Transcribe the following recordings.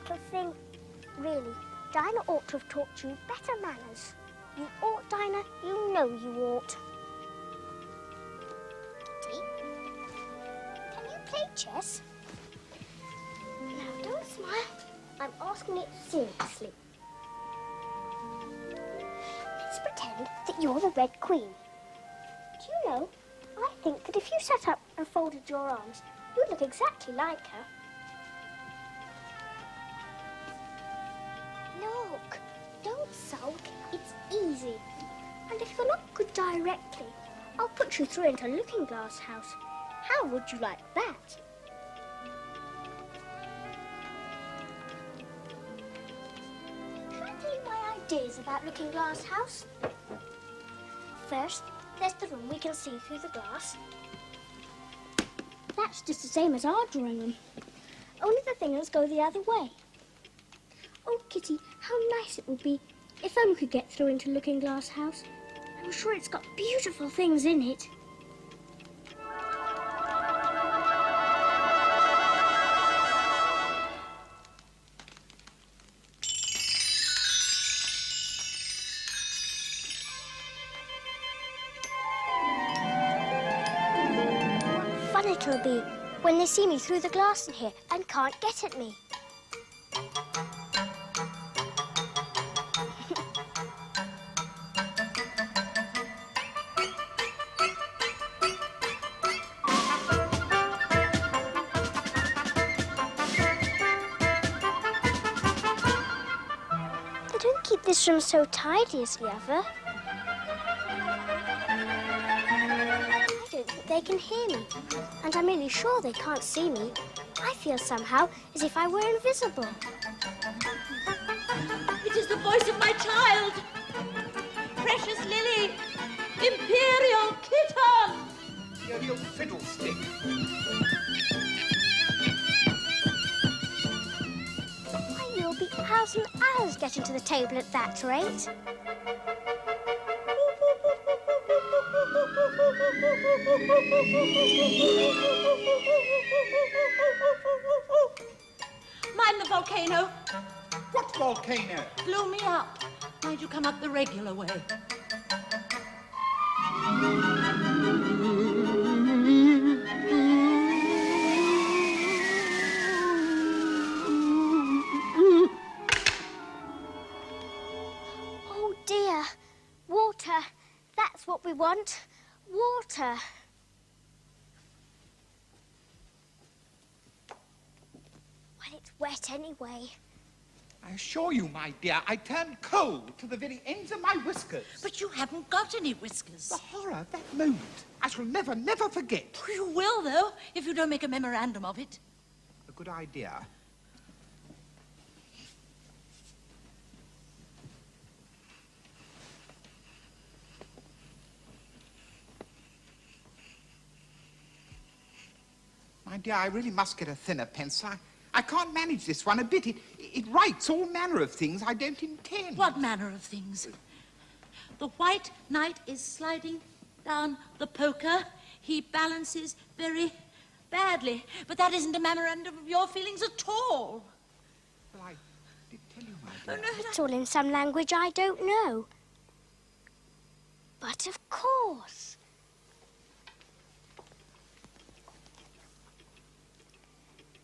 little thing. Really, Dinah ought to have taught you better manners. You ought, Dinah. You know you ought. Kitty, can you play chess? Now, don't smile. I'm asking it seriously. Let's pretend that you're the Red Queen. Do you know, I think that if you sat up and folded your arms, you'd look exactly like her. Look, don't sulk. It's easy. And if you're not good directly, I'll put you through into Looking Glass House. How would you like that? Shall I tell you my ideas about Looking Glass House? First, there's the room we can see through the glass. That's just the same as our drawing room. Only the things go the other way. Oh, Kitty, how nice it would be if we could get through into Looking Glass House. I'm sure it's got beautiful things in it. What fun it'll be when they see me through the glass in here and can't get at me. They don't keep this room so tidy as the other. I don't think they can hear me, and I'm really sure they can't see me. I feel somehow as if I were invisible. It is the voice of my child! Precious Lily! Imperial Kitten! Imperial Fiddlestick! Why, you'll be hours and hours getting to the table at that rate. Mind the volcano. What volcano? Blew me up. Mind you come up the regular way. Oh, dear. Water. That's what we want. Water. Well, it's wet anyway. I assure you, my dear, I turned cold to the very ends of my whiskers. But you haven't got any whiskers. The horror of that moment, I shall never, never forget. You will, though, if you don't make a memorandum of it. A good idea. My dear, I really must get a thinner pencil. I can't manage this one a bit. It writes all manner of things I don't intend. What manner of things? The White Knight is sliding down the poker. He balances very badly. But that isn't a memorandum of your feelings at all. Well, I did tell you, my dear. It's all in some language I don't know. But of course.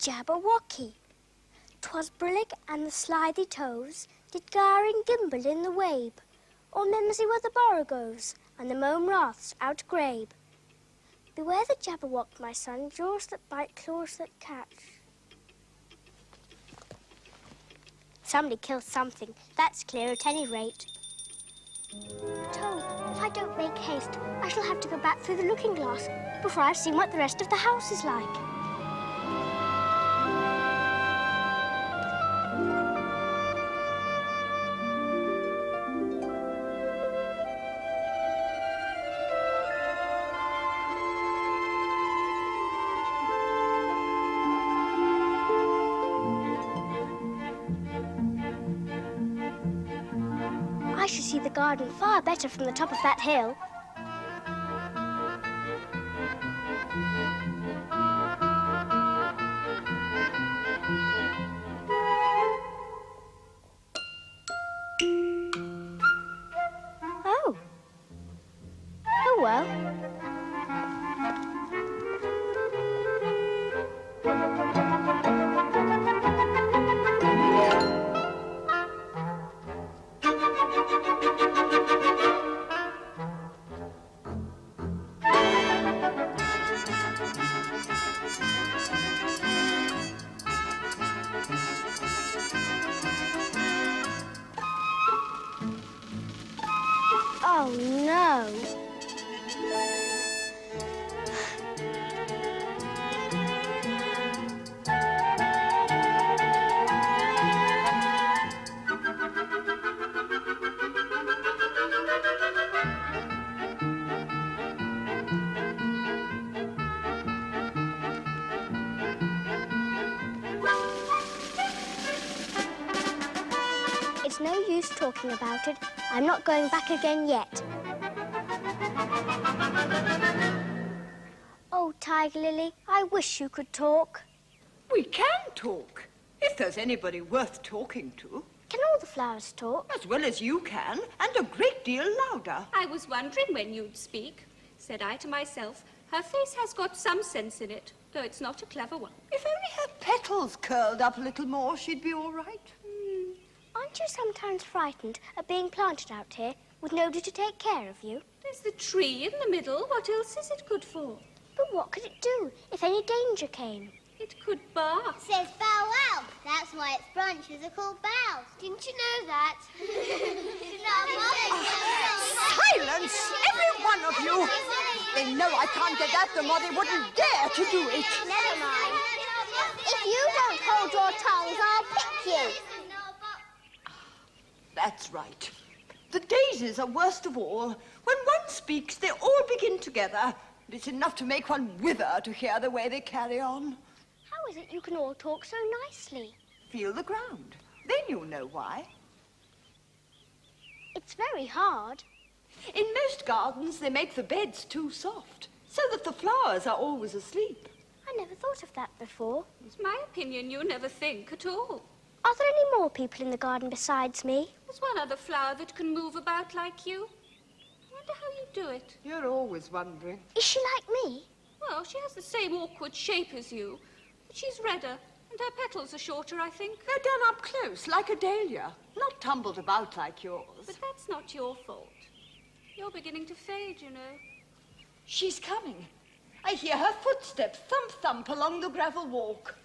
Jabberwocky. 'Twas brillig and the slithy toves did gar and gimble in the wabe. All mimsy were the borogoves, and the mome raths outgrabe. Beware the Jabberwock, my son, jaws that bite, claws that catch. Somebody killed something, that's clear at any rate. Toad, if I don't make haste, I shall have to go back through the looking glass before I've seen what the rest of the house is like. I should see the garden far better from the top of that hill. Oh, no. It's no use talking about it. I'm not going back again yet. Oh, Tiger Lily, I wish you could talk. We can talk, if there's anybody worth talking to. Can all the flowers talk? As well as you can, and a great deal louder. I was wondering when you'd speak. Said I to myself, her face has got some sense in it, though it's not a clever one. If only her petals curled up a little more, she'd be all right. Aren't you sometimes frightened at being planted out here with nobody to take care of you? There's the tree in the middle. What else is it good for? But what could it do if any danger came? It could bark. Says bow wow. That's why its branches are called bows. Didn't you know that? Silence, every one of you! They know I can't get at them or they wouldn't dare to do it. Never mind. If you don't hold your tongues, I'll pick you. That's right. The daisies are worst of all. When one speaks, they all begin together. And it's enough to make one wither to hear the way they carry on. How is it you can all talk so nicely? Feel the ground. Then you'll know why. It's very hard. In most gardens, they make the beds too soft, so that the flowers are always asleep. I never thought of that before. It's my opinion you never think at all. Are there any more people in the garden besides me? There's one other flower that can move about like you. I wonder how you do it. You're always wondering. Is she like me? Well, she has the same awkward shape as you, but she's redder, and her petals are shorter, I think. They're done up close, like a dahlia, not tumbled about like yours. But that's not your fault. You're beginning to fade, you know. She's coming. I hear her footsteps thump-thump along the gravel walk.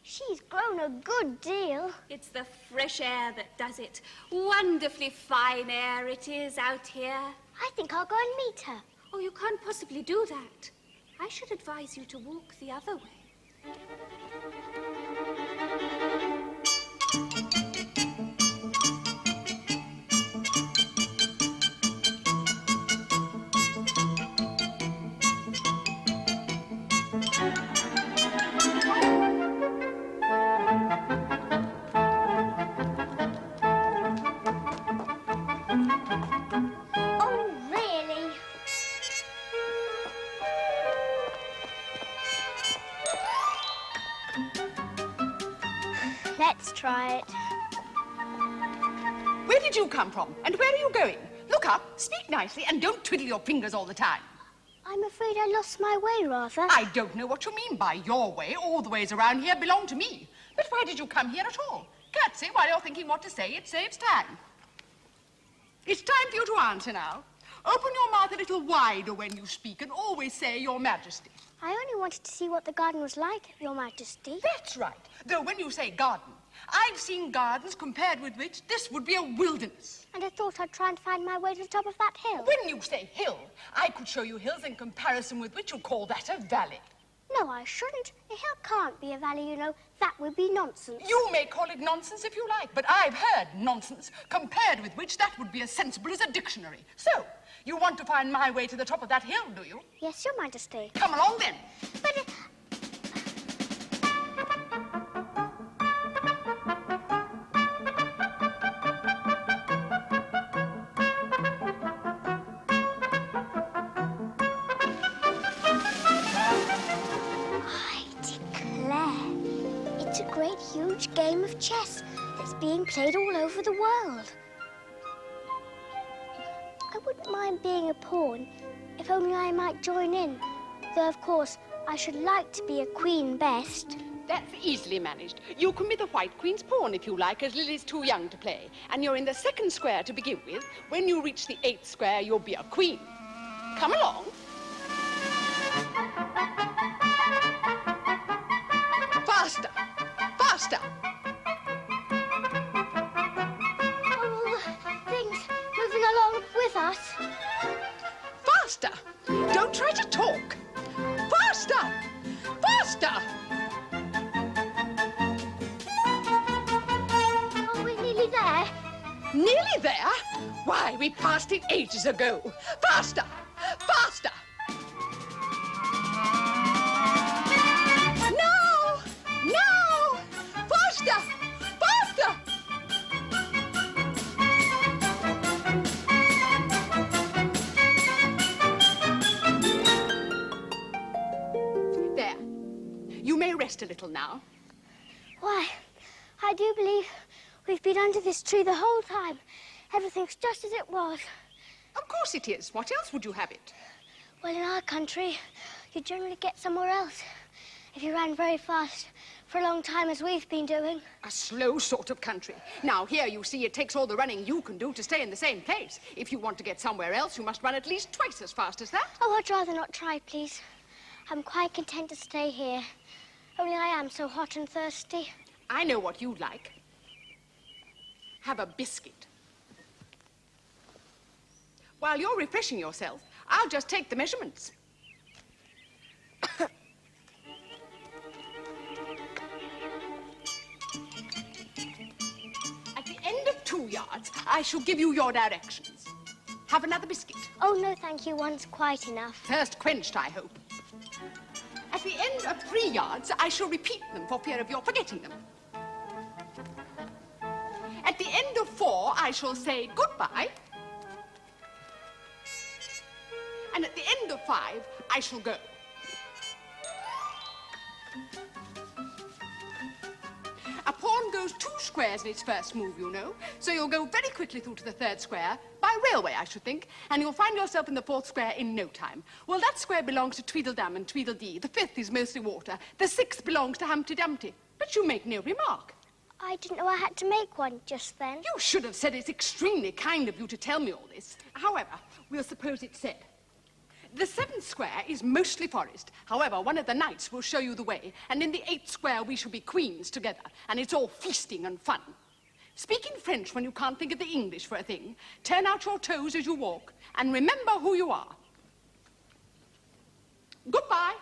She's grown a good deal. It's the fresh air that does it. Wonderfully fine air it is out here. I think I'll go and meet her. Oh, you can't possibly do that. I should advise you to walk the other way. Oh, really? Let's try it. Where did you come from? And where are you going? Look up, speak nicely, and don't twiddle your fingers all the time. I'm afraid I lost my way, rather. I don't know what you mean by your way. All the ways around here belong to me. But why did you come here at all? Curtsy while you're thinking what to say. It saves time. It's time for you to answer now. Open your mouth a little wider when you speak and always say, Your Majesty. I only wanted to see what the garden was like, Your Majesty. That's right. Though when you say garden, I've seen gardens compared with which this would be a wilderness. And I thought I'd try and find my way to the top of that hill. When you say hill, I could show you hills in comparison with which you call that a valley. No, I shouldn't. A hill can't be a valley, you know. That would be nonsense. You may call it nonsense if you like, but I've heard nonsense, compared with which that would be as sensible as a dictionary. So, you want to find my way to the top of that hill, do you? Yes, Your Majesty. Come along then. But I declare, it's a great, huge game of chess that's being played all over the world. I wouldn't mind being a pawn, if only I might join in. Though, of course, I should like to be a queen best. That's easily managed. You can be the White Queen's pawn if you like, as Lily's too young to play. And you're in the second square to begin with. When you reach the 8th square, you'll be a queen. Come along. Faster! Faster! Oh, things moving along with us. Don't try to talk. Faster! Faster! Oh, we're nearly there. Nearly there? Why, we passed it ages ago. Faster! Faster! Now! Now! Faster! Faster! There. You may rest a little now. Why, I do believe we've been under this tree the whole time. Everything's just as it was. Of course it is. What else would you have it? Well, in our country, you generally get somewhere else if you ran very fast for a long time, as we've been doing. A slow sort of country. Now, here you see it takes all the running you can do to stay in the same place. If you want to get somewhere else, you must run at least twice as fast as that. Oh, I'd rather not try, please. I'm quite content to stay here. Only I am so hot and thirsty. I know what you'd like. Have a biscuit. While you're refreshing yourself, I'll just take the measurements. At the end of 2 yards, I shall give you your directions. Have another biscuit. Oh, no, thank you. One's quite enough. Thirst quenched, I hope. At the end of 3 yards, I shall repeat them for fear of your forgetting them. At the end of 4, I shall say goodbye. And at the end of 5, I shall go. A pawn goes 2 squares in its first move, you know. So you'll go very quickly through to the 3rd square, by railway, I should think, and you'll find yourself in the 4th square in no time. Well, that square belongs to Tweedledum and Tweedledee. The 5th is mostly water. The 6th belongs to Humpty Dumpty. But you make no remark. I didn't know I had to make one just then. You should have said it's extremely kind of you to tell me all this. However, we'll suppose it's said. The 7th square is mostly forest. However, one of the knights will show you the way, and in the 8th square we shall be queens together, and it's all feasting and fun. Speaking French when you can't think of the English for a thing, turn out your toes as you walk, and remember who you are. Goodbye.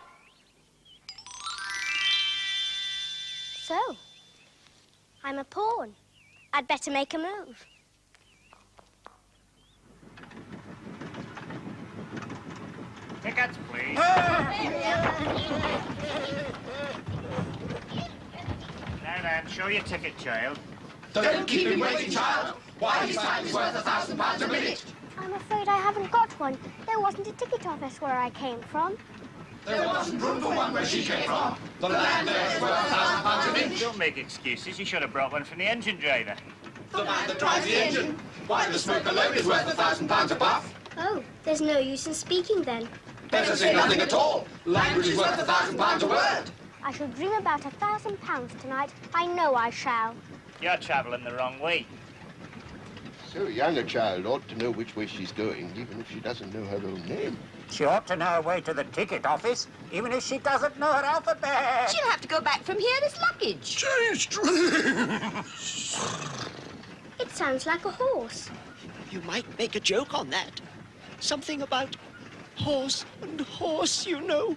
So, I'm a pawn. I'd better make a move. Tickets, please. Now then, show your ticket, child. Don't keep him waiting, child. Why, his time is worth £1,000 a minute. I'm afraid I haven't got one. There wasn't a ticket office where I came from. There wasn't room for one where she came from. The land there is worth £1,000 an inch. Don't make excuses. You should have brought one from the engine driver. The man that drives the engine. Why, the smoke alone is worth £1,000 a puff. Oh, there's no use in speaking then. Better say nothing at all. Language is worth £1,000 a word. I shall dream about £1,000 tonight. I know I shall. You're travelling the wrong way. So young a child ought to know which way she's going, even if she doesn't know her own name. She ought to know her way to the ticket office, even if she doesn't know her alphabet. She'll have to go back from here as luggage. It sounds like a horse. You might make a joke on that. Something about horse and horse, you know.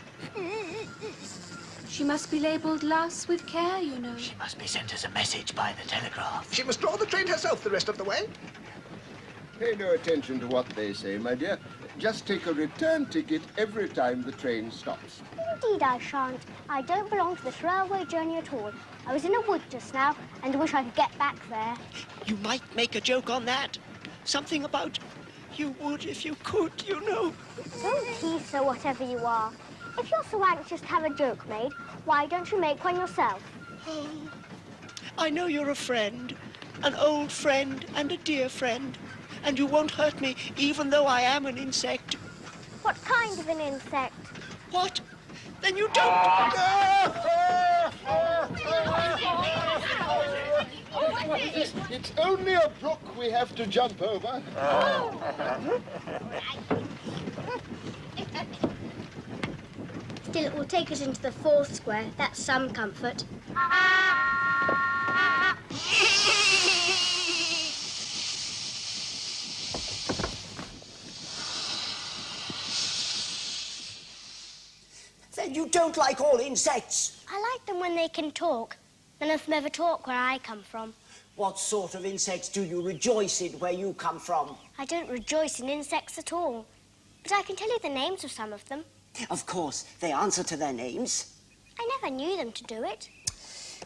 She must be labelled Lass with care, you know. She must be sent as a message by the telegraph. She must draw the train herself the rest of the way. Pay no attention to what they say, my dear. Just take a return ticket every time the train stops. Indeed I shan't. I don't belong to this railway journey at all. I was in a wood just now and wish I could get back there. You might make a joke on that. Something about you would if you could, you know. Don't tease, sir, whatever you are. If you're so anxious to have a joke made, why don't you make one yourself? Oh, I know you're a friend, an old friend and a dear friend, and you won't hurt me even though I am an insect. What kind of an insect? What? Then you don't... It's only a brook we have to jump over. Still, it will take us into the 4th square. That's some comfort. You don't like all insects. I like them when they can talk. None of them ever talk where I come from. What sort of insects do you rejoice in where you come from? I don't rejoice in insects at all. But I can tell you the names of some of them. Of course, they answer to their names. I never knew them to do it.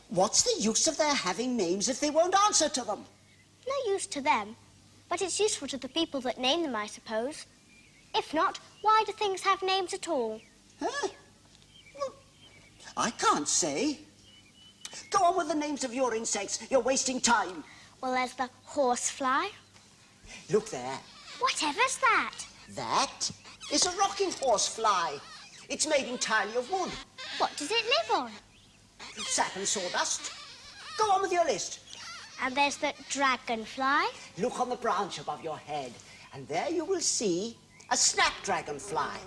What's the use of their having names if they won't answer to them? No use to them. But it's useful to the people that name them, I suppose. If not, why do things have names at all? Huh? Well, I can't say. Go on with the names of your insects. You're wasting time. Well, there's the horsefly. Look there. Whatever's that? That is a rocking horsefly. It's made entirely of wood. What does it live on? Sap and sawdust. Go on with your list. And there's the dragonfly. Look on the branch above your head, and there you will see a snapdragonfly.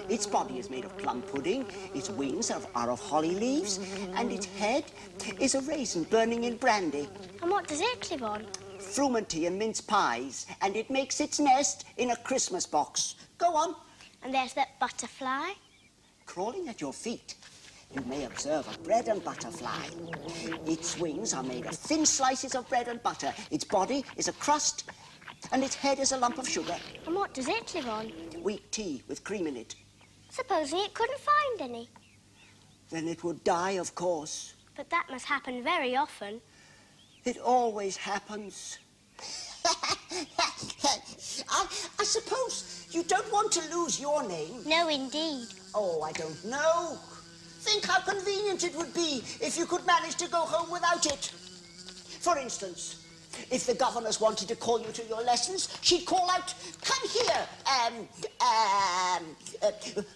Its body is made of plum pudding, its wings are of holly leaves, and its head is a raisin burning in brandy. And what does it live on? Frumenty and mince pies, and it makes its nest in a Christmas box. Go on. And there's that butterfly. Crawling at your feet, you may observe a bread and butter fly. Its wings are made of thin slices of bread and butter. Its body is a crust, and its head is a lump of sugar. And what does it live on? Weak tea with cream in it. Supposing it couldn't find any. Then it would die, of course. But that must happen very often. It always happens. I suppose you don't want to lose your name. No, indeed. Oh, I don't know. Think how convenient it would be if you could manage to go home without it. For instance, if the governess wanted to call you to your lessons, she'd call out, "Come here,"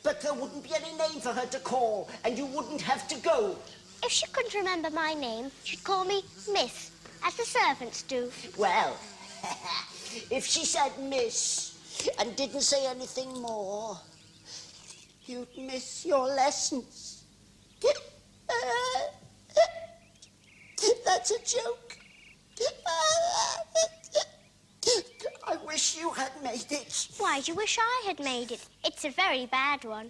but there wouldn't be any name for her to call, and you wouldn't have to go. If she couldn't remember my name, she'd call me Miss, as the servants do. Well, if she said Miss and didn't say anything more, you'd miss your lessons. That's a joke. I wish you had made it. Why do you wish I had made it? It's a very bad one.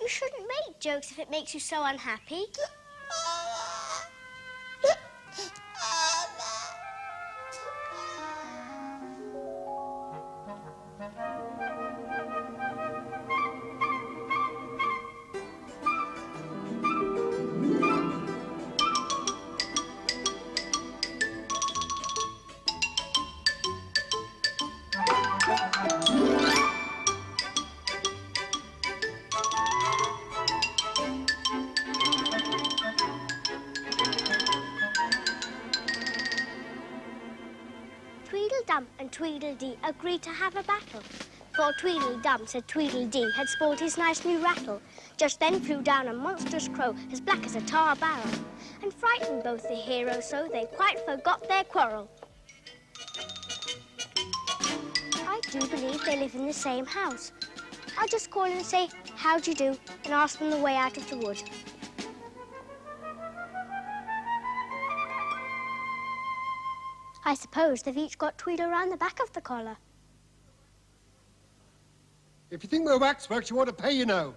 You shouldn't make jokes if it makes you so unhappy. Tweedledum and Tweedledee agreed to have a battle. For Tweedledum said Tweedledee had spoiled his nice new rattle. Just then flew down a monstrous crow as black as a tar barrel, and frightened both the heroes so they quite forgot their quarrel. I do believe they live in the same house. I'll just call and say, "How do you do?" and ask them the way out of the wood. I suppose they've each got Tweedle round the back of the collar. If you think we're waxworks, you ought to pay, you know.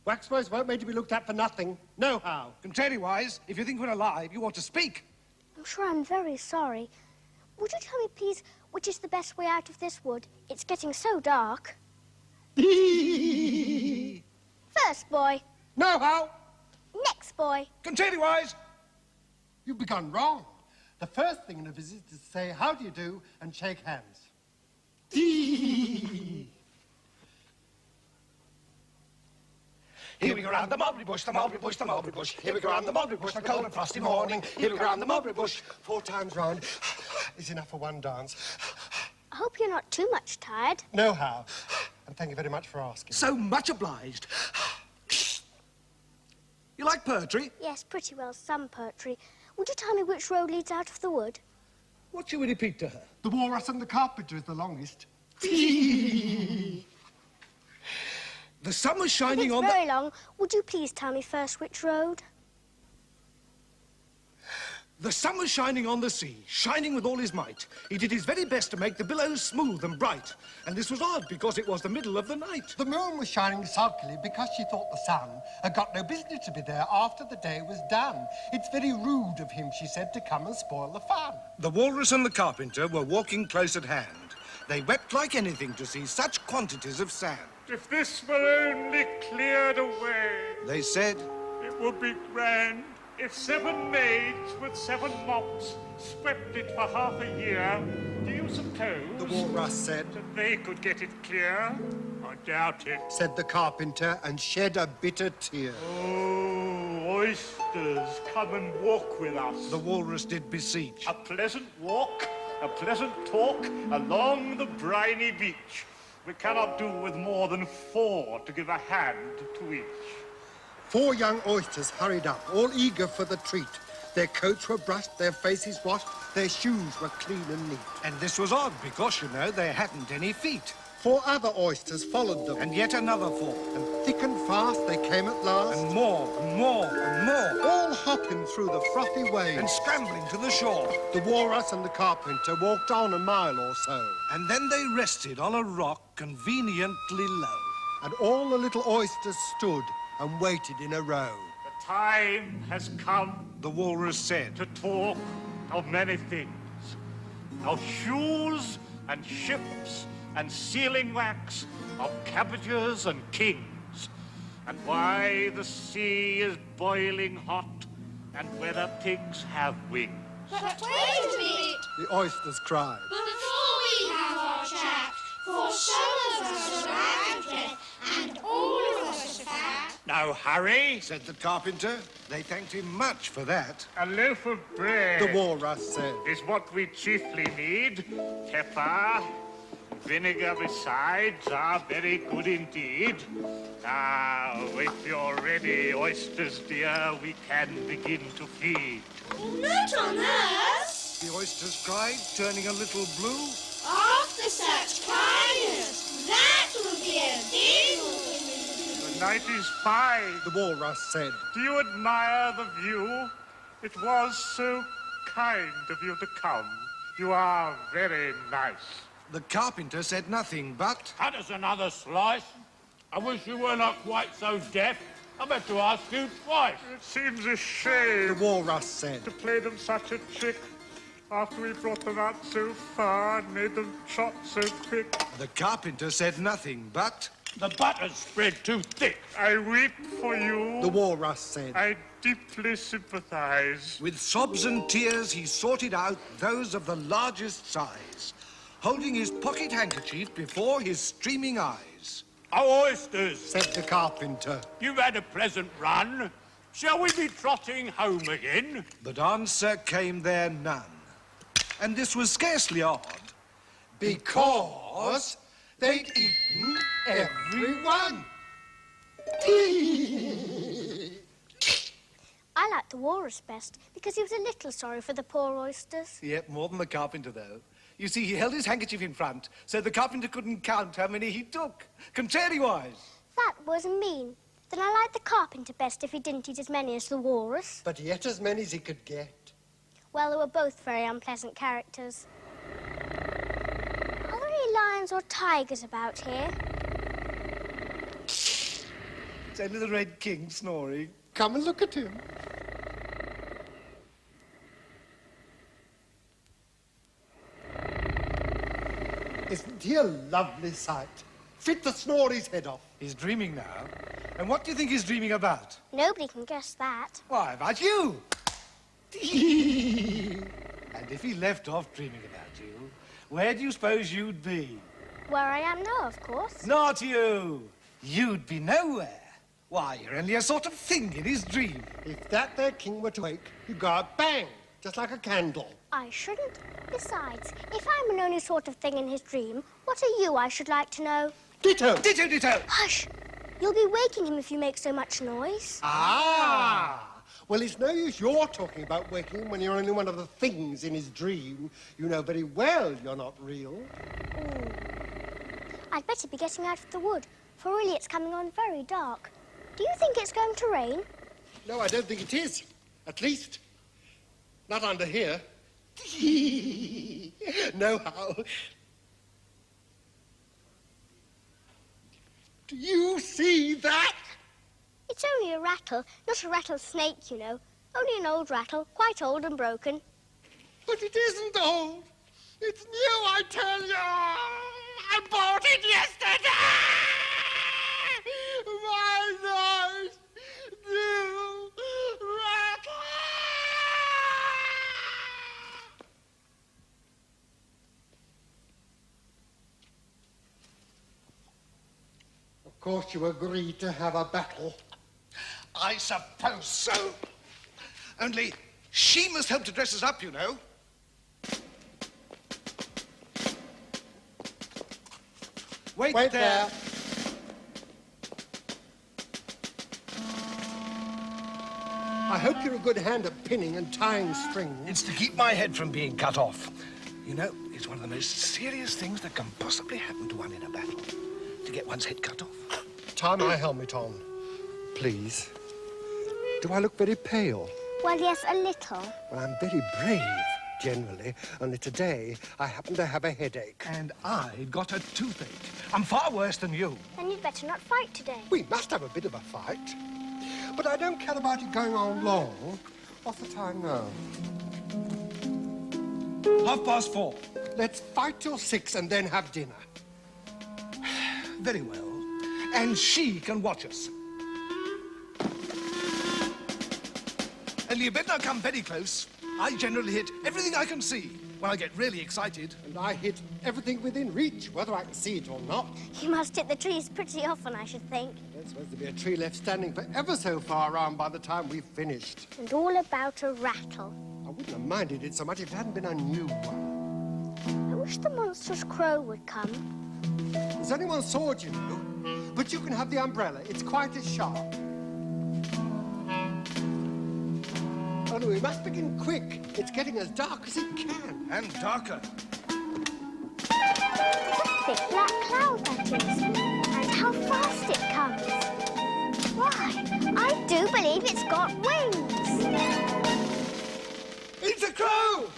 Waxworks weren't made to be looked at for nothing. Nohow. Contrariwise, if you think we're alive, you ought to speak. I'm sure I'm very sorry. Would you tell me, please, which is the best way out of this wood? It's getting so dark. First boy. Nohow. Next boy. Contrariwise. You've begun wrong. The first thing in a visit is to say, "How do you do?" and shake hands. Here we go round the mulberry bush, the mulberry bush, the mulberry bush. Here we go round the mulberry bush, the cold and frosty morning. Here we go round the mulberry bush. 4 times round is enough for one dance. I hope you're not too much tired. Nohow. And thank you very much for asking. So much obliged. You like poetry? Yes, pretty well, some poetry. Would you tell me which road leads out of the wood? What shall we repeat to her? The walrus and the carpenter is the longest. The sun was shining if on it's very long, would you please tell me first which road? The sun was shining on the sea, shining with all his might. He did his very best to make the billows smooth and bright. And this was odd, because it was the middle of the night. The moon was shining sulkily because she thought the sun had got no business to be there after the day was done. It's very rude of him, she said, to come and spoil the fun. The walrus and the carpenter were walking close at hand. They wept like anything to see such quantities of sand. If this were only cleared away, They said, it would be grand. If 7 maids with 7 mops swept it for half a year, do you suppose The walrus said, that they could get it clear? I doubt it. said the carpenter, and shed a bitter tear. Oh, oysters, come and walk with us. the walrus did beseech. A pleasant walk, a pleasant talk along the briny beach. We cannot do with more than 4 to give a hand to each. 4 young oysters hurried up, all eager for the treat. Their coats were brushed, their faces washed, their shoes were clean and neat. And this was odd, because, you know, they hadn't any feet. 4 other oysters followed them, And yet another 4. and thick and fast they came at last, And more, and more, and more. all hopping through the frothy waves. And scrambling to the shore. The walrus and the carpenter walked on a mile or so, And then they rested on a rock conveniently low. and all the little oysters stood and waited in a row. The time has come The walrus said, to talk of many things. Of shoes and ships and sealing wax, of cabbages and kings, and why the sea is boiling hot, and whether pigs have wings. But wait a minute, The oysters cried. before we have our chat, for some of us are out of breath, and all of us are fat. No hurry. said the carpenter. They thanked him much for that. A loaf of bread The walrus said. is what we chiefly need. Pepper, vinegar besides are very good indeed. Now, if you're ready, oysters dear, we can begin to feed. Not on us. The oysters cried, turning a little blue. After such kindness, that will be a deal. The night is fine. The walrus said. Do you admire the view? It was so kind of you to come. You are very nice. The carpenter said nothing but, Cut us another slice. I wish you were not quite so deaf. I meant to ask you twice. It seems a The shame walrus said. to play them such a trick after we brought them out so far and made them trot so quick. the carpenter said nothing but, The butter's spread too thick. I weep for you. The walrus said. I deeply sympathize. with sobs and tears he sorted out those of the largest size, holding his pocket handkerchief before his streaming eyes. Oh, oysters, Said the carpenter. you've had a pleasant run. Shall we be trotting home again? But answer came there none. And this was scarcely odd, Because they'd eaten everyone. I like the walrus best because he was a little sorry for the poor oysters. Yep, more than the carpenter, though. You see, he held his handkerchief in front, so the carpenter couldn't count how many he took, contrariwise. That was mean. Then I like the carpenter best if he didn't eat as many as the walrus. But he ate as many as he could get. Well, they were both very unpleasant characters. Are there any lions or tigers about here? It's only the Red King snoring. Come and look at him. Isn't he a lovely sight? Fit to snore his head off. He's dreaming now. And what do you think he's dreaming about? Nobody can guess that. Why, about you! And if he left off dreaming about you, where do you suppose you'd be? Where I am now, of course. Not you! You'd be nowhere. Why, you're only a sort of thing in his dream. If that there king were to wake, he'd go out bang, just like a candle. I shouldn't. Besides, if I'm an only sort of thing in his dream, what are you, I should like to know? Ditto. Ditto, ditto! Hush! You'll be waking him if you make so much noise. Ah! Well, it's no use your talking about waking him when you're only one of the things in his dream. You know very well you're not real. I'd better be getting out of the wood, for really it's coming on very dark. Do you think it's going to rain? No, I don't think it is. At least, Not under here. No how. Do you see that? It's only a rattle, not a rattlesnake, you know. Only an old rattle, quite old and broken. But it isn't old. It's new, I tell you. I bought it yesterday. My nice new rattle. Of course you agreed to have a battle. I suppose so. Only she must help to dress us up, you know. Wait there. I hope you're a good hand at pinning and tying strings. It's to keep my head from being cut off. You know, it's one of the most serious things that can possibly happen to one in a battle. To get one's head cut off. Tie my helmet on, please. Do I look very pale? Well, yes, a little. Well, I'm very brave, generally. Only today, I happen to have a headache. And I got a toothache. I'm far worse than you. Then you'd better not fight today. We must have a bit of a fight. But I don't care about it going on long. What's the time now? 4:30. Let's fight till 6 and then have dinner. Very well. And she can watch us. Only you better not come very close. I generally hit everything I can see when I get really excited. And I hit everything within reach, whether I can see it or not. You must hit the trees pretty often, I should think. There's supposed to be a tree left standing for ever so far around by the time we've finished. And all about a rattle. I wouldn't have minded it so much if it hadn't been a new one. I wish the monstrous crow would come. There's only one sword, you know. But you can have the umbrella. It's quite as sharp. Only we must begin quick. It's getting as dark as it can. And darker. What a thick black cloud that is. And how fast it comes. Why, I do believe it's got wings. It's a crow!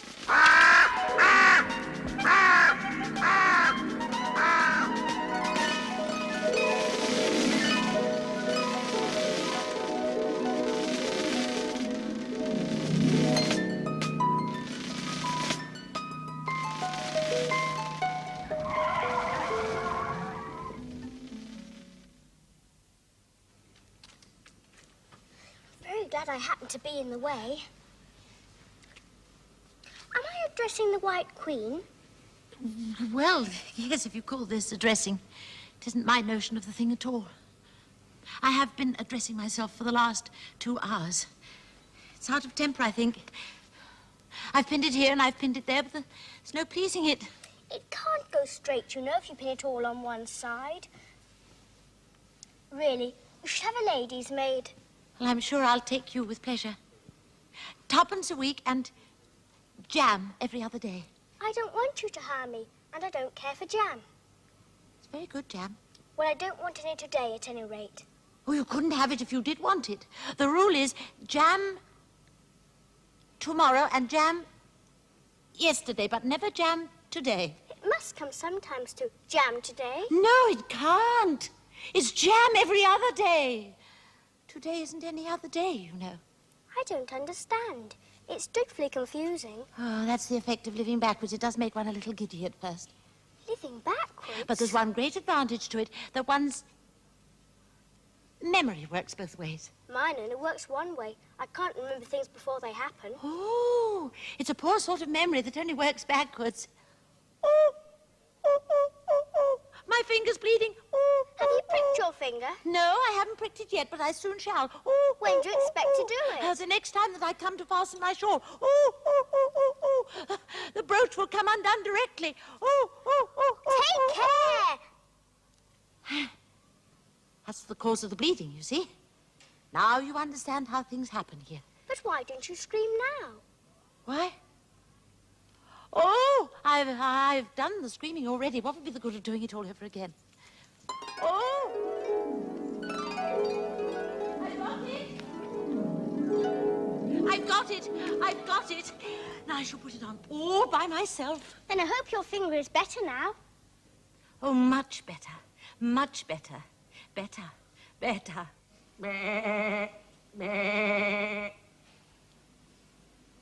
Very glad I happened to be in the way. Am I addressing the White Queen? Well, yes, if you call this addressing. It isn't my notion of the thing at all. I have been addressing myself for the last 2 hours. It's out of temper, I think. I've pinned it here and I've pinned it there, but there's no pleasing it. It can't go straight, you know, if you pin it all on one side. Really, we should have a lady's maid. Well, I'm sure I'll take you with pleasure. 2d a week and jam every other day. I don't want you to harm me, and I don't care for jam. It's very good jam. Well, I don't want any today, at any rate. Oh, you couldn't have it if you did want it. The rule is jam tomorrow and jam yesterday, but never jam today. It must come sometimes to jam today. No, it can't. It's jam every other day. Today isn't any other day, you know. I don't understand. It's dreadfully confusing. Oh, that's the effect of living backwards. It does make one a little giddy at first. Living backwards? But there's one great advantage to it, that one's memory works both ways. Mine only works one way. I can't remember things before they happen. Oh, it's a poor sort of memory that only works backwards. Oh, oh, oh, oh, oh. My finger's bleeding. Oh, have you pricked your finger? No, I haven't pricked it yet, but I soon shall. Oh, when do you expect to do it? The next time that I come to fasten my shawl. Oh, oh, oh, oh, oh. The brooch will come undone directly. Oh, oh, oh, oh. Take care! That's the cause of the bleeding, you see. Now you understand how things happen here. But why don't you scream now? Why? Oh, I've done the screaming already. What would be the good of doing it all over again? Oh! I got it! I I've got it. I've got it. Now I shall put it on all by myself. Then I hope your finger is better now. Oh, much better. Much better. Better. Better.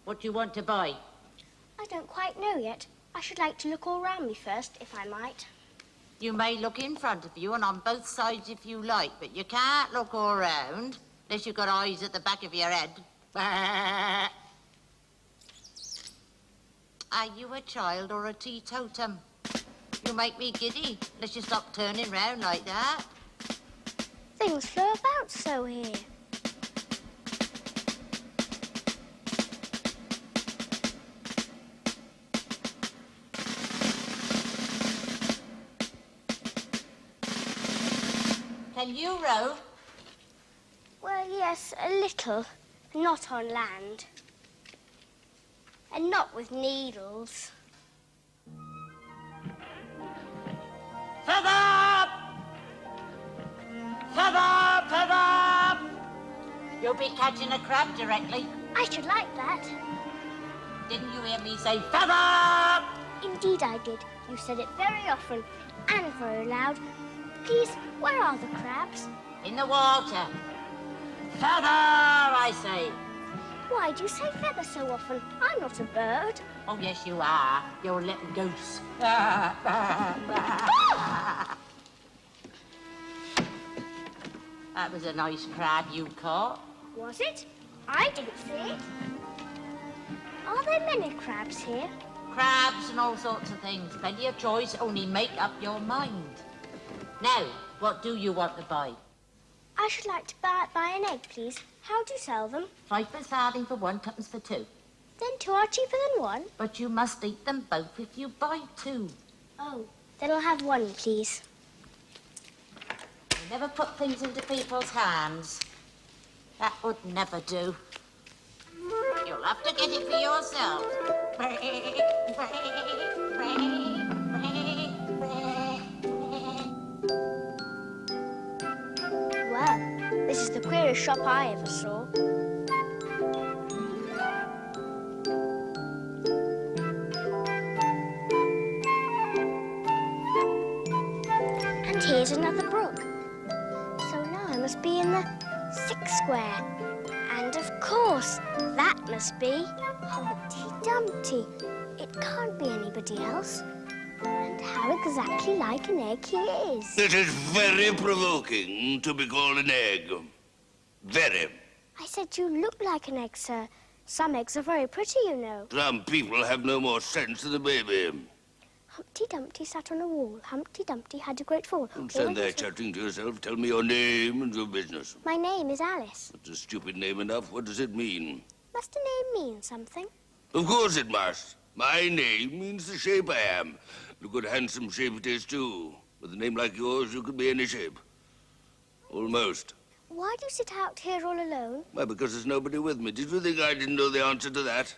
What do you want to buy? I don't quite know yet. I should like to look all round me first, if I might. You may look in front of you and on both sides if you like, but you can't look all round unless you've got eyes at the back of your head. Are you a child or a teetotum? You make me giddy unless you stop turning round like that. Things flow about so here. Can you row? Well, yes, a little. Not on land. And not with needles. Feather! Feather! Feather! You'll be catching a crab directly. I should like that. Didn't you hear me say feather? Indeed I did. You said it very often and very loud. Please, where are the crabs? In the water. Feather, I say. Why do you say feather so often? I'm not a bird. Oh, yes, you are. You're a little goose. That was a nice crab you caught. Was it? I didn't see it. Are there many crabs here? Crabs and all sorts of things. Plenty of choice, only make up your mind. Now, what do you want to buy? I should like to buy an egg, please. How do you sell them? 5 per farthing for 1, 2 for 2. Then 2 are cheaper than 1. But you must eat them both if you buy 2. Oh, then I'll have 1, please. You never put things into people's hands. That would never do. You'll have to get it for yourself. Well, this is the queerest shop I ever saw. And here's another brook. So now I must be in the 6th square. And of course, that must be Humpty Dumpty. It can't be anybody else. And how exactly like an egg he is. It is very provoking to be called an egg. Very. I said you look like an egg, sir. Some eggs are very pretty, you know. Some people have no more sense than a baby. Humpty Dumpty sat on a wall. Humpty Dumpty had a great fall. Don't stand there chatting to yourself. Tell me your name and your business. My name is Alice. That's a stupid name enough. What does it mean? Must a name mean something? Of course it must. My name means the shape I am. Look what handsome shape it is, too. With a name like yours, you could be any shape. Almost. Why do you sit out here all alone? Why, because there's nobody with me. Did you think I didn't know the answer to that?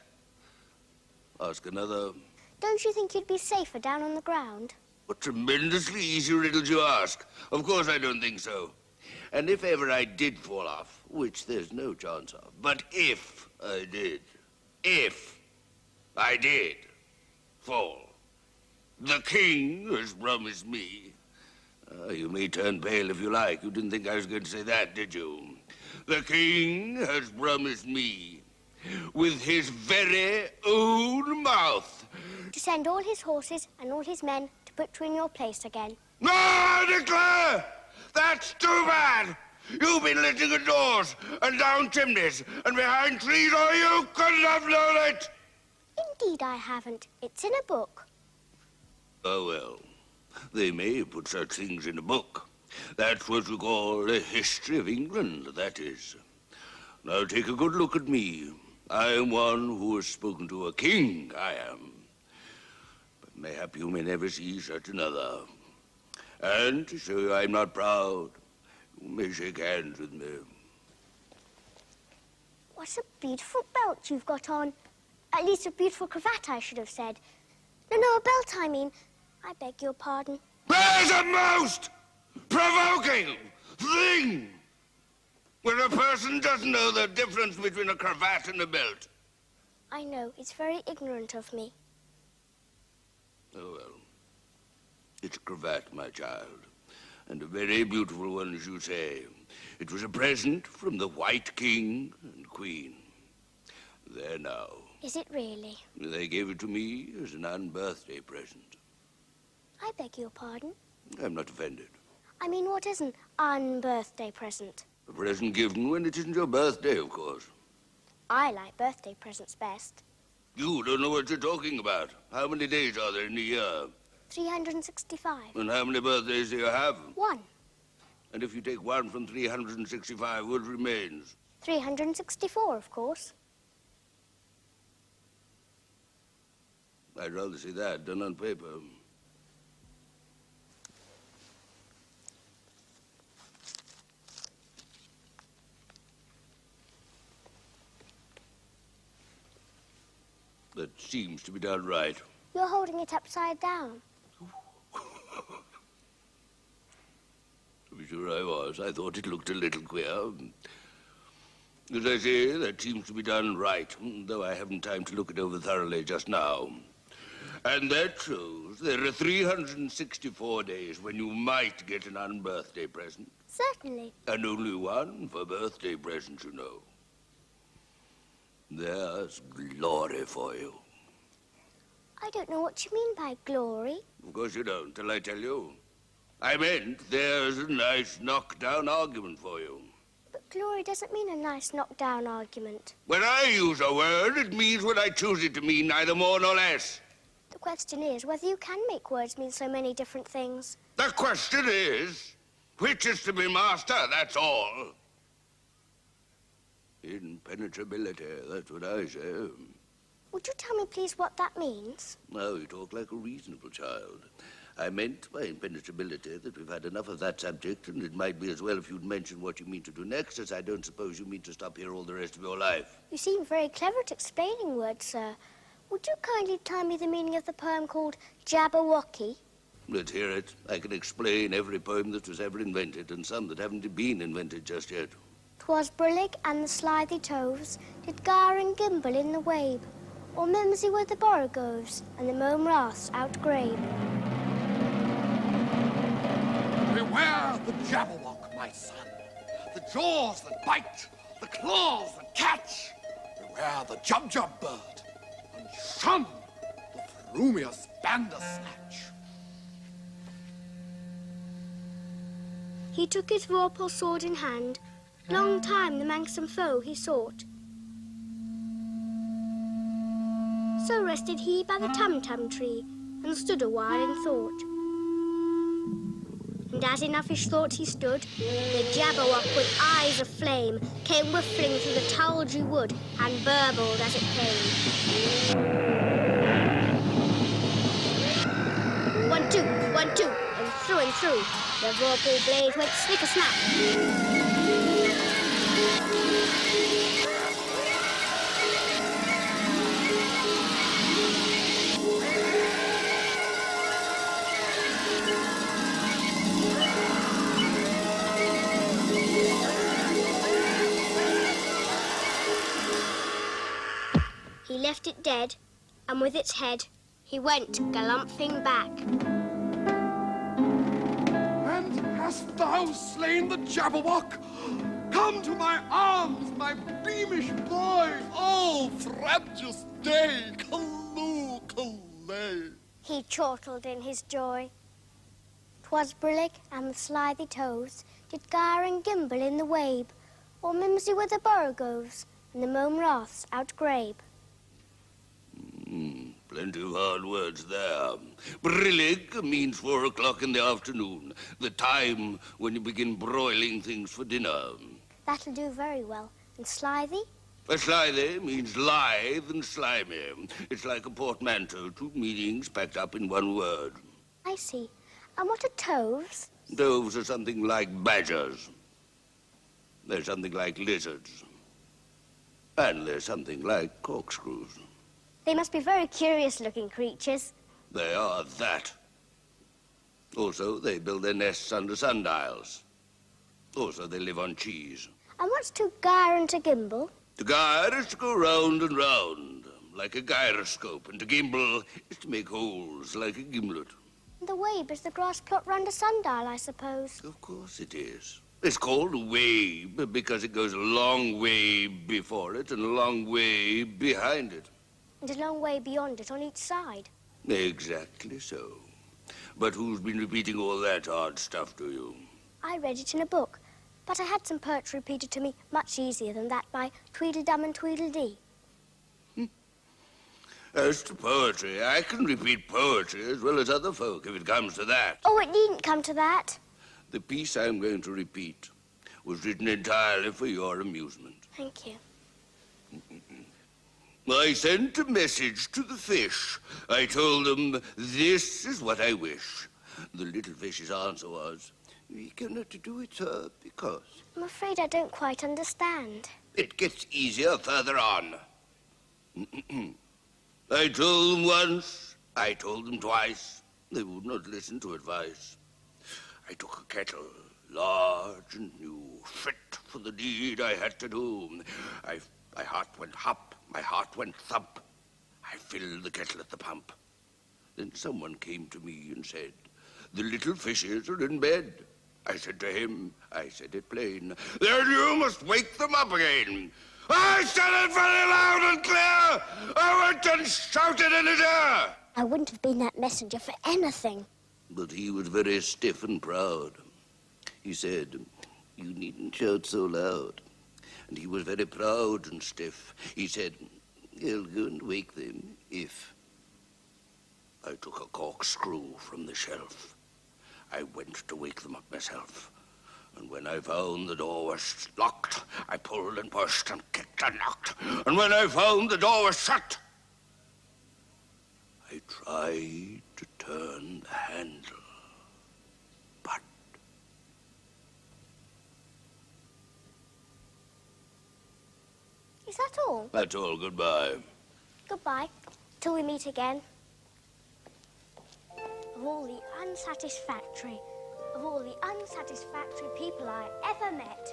Ask another. Don't you think you'd be safer down on the ground? What tremendously easy riddles you ask. Of course I don't think so. And if ever I did fall off, which there's no chance of, but if I did fall, the king has promised me. You may turn pale if you like. You didn't think I was going to say that, did you? The king has promised me, with his very own mouth, to send all his horses and all his men to put you in your place again. No, I declare! That's too bad! You've been listening at doors and down chimneys and behind trees, or you couldn't have known it! Indeed I haven't. It's in a book. Oh, well, they may put such things in a book. That's what you call a history of England, that is. Now take a good look at me. I am one who has spoken to a king, I am. But mayhap you may never see such another. And to show you I'm not proud, you may shake hands with me. What a beautiful belt you've got on. At least a beautiful cravat, I should have said. No, a belt, I mean. I beg your pardon. There's a most provoking thing! When a person doesn't know the difference between a cravat and a belt. I know, it's very ignorant of me. Oh, well. It's a cravat, my child. And a very beautiful one, as you say. It was a present from the White King and Queen. There now. Is it really? They gave it to me as an unbirthday present. I beg your pardon? I'm not offended. I mean, what is an unbirthday present? A present given when it isn't your birthday, of course. I like birthday presents best. You don't know what you're talking about. How many days are there in a year? 365. And how many birthdays do you have? 1. And if you take 1 from 365, what remains? 364, of course. I'd rather see that done on paper. That seems to be done right. You're holding it upside down. To be sure I was. I thought it looked a little queer. As I say, that seems to be done right, though I haven't time to look it over thoroughly just now. And that shows there are 364 days when you might get an unbirthday present. Certainly. And only 1 for birthday presents, you know. There's glory for you. I don't know what you mean by glory. Of course you don't, till I tell you. I meant there's a nice knockdown argument for you. But glory doesn't mean a nice knockdown argument. When I use a word, it means what I choose it to mean, neither more nor less. The question is whether you can make words mean so many different things. The question is, which is to be master, that's all. Impenetrability, that's what I say. Would you tell me, please, what that means? Now you talk like a reasonable child. I meant by impenetrability that we've had enough of that subject, and it might be as well if you'd mention what you mean to do next, as I don't suppose you mean to stop here all the rest of your life. You seem very clever at explaining words, sir. Would you kindly tell me the meaning of the poem called Jabberwocky? Let's hear it. I can explain every poem that was ever invented, and some that haven't been invented just yet. 'Twas Brillig and the slithy toves did gyre and gimble in the wabe, or mimsy were the borogoves, and the mome raths outgrabe. Beware the Jabberwock, my son. The jaws that bite, the claws that catch. Beware the Jubjub bird, and shun the frumious Bandersnatch. He took his vorpal sword in hand, long time the manxome foe he sought. So rested he by the tum-tum tree, and stood a while in thought. And as in uffish thought he stood, the Jabberwock with eyes of flame came whiffling through the tulgey wood, and burbled as it came. 1, 2, 1, 2, and through, the vorpal blade went snicker-snap. He left it dead, and with its head he went galumphing back. And hast thou slain the Jabberwock? Come to my arms, my beamish boy. Oh, frabjous day, callooh, callay. He chortled in his joy. 'Twas Brillig and the slithy toves did gyre and gimble in the wabe, or mimsy were the borogoves, and the mome raths outgrabe. Plenty of hard words there. Brillig means 4 o'clock in the afternoon, the time when you begin broiling things for dinner. That'll do very well. And slithy? A slithy means lithe and slimy. It's like a portmanteau, 2 meanings packed up in 1 word. I see. And what are toves? Toves are something like badgers. They're something like lizards. And they're something like corkscrews. They must be very curious-looking creatures. They are that. Also, they build their nests under sundials. Also, they live on cheese. And what's to gyre and to gimble? To gyre is to go round and round, like a gyroscope, and to gimble is to make holes, like a gimlet. And the wabe is the grass plot round a sundial, I suppose. Of course it is. It's called a wabe because it goes a long way before it and a long way behind it. And a long way beyond it on each side. Exactly so. But who's been repeating all that odd stuff to you? I read it in a book, but I had some poetry repeated to me much easier than that by Tweedledum and Tweedledee. As to poetry, I can repeat poetry as well as other folk if it comes to that. Oh, it needn't come to that. The piece I'm going to repeat was written entirely for your amusement. Thank you. I sent a message to the fish. I told them, this is what I wish. The little fish's answer was, we cannot do it, sir, because... I'm afraid I don't quite understand. It gets easier further on. I told them once, I told them twice. They would not listen to advice. I took a kettle, large and new, fit for the deed I had to do. My heart went hop, my heart went thump. I filled the kettle at the pump. Then someone came to me and said, the little fishes are in bed. I said to him, I said it plain, then you must wake them up again. I said it very loud and clear. I went and shouted in his ear. I wouldn't have been that messenger for anything. But he was very stiff and proud. He said, you needn't shout so loud. And he was very proud and stiff. He said, you'll go and wake them if... I took a corkscrew from the shelf. I went to wake them up myself. And when I found the door was locked, I pulled and pushed and kicked and knocked. And when I found the door was shut, I tried to turn the handle, but... Is that all? That's all. Goodbye. Goodbye, till we meet again. Of all the unsatisfactory people I ever met.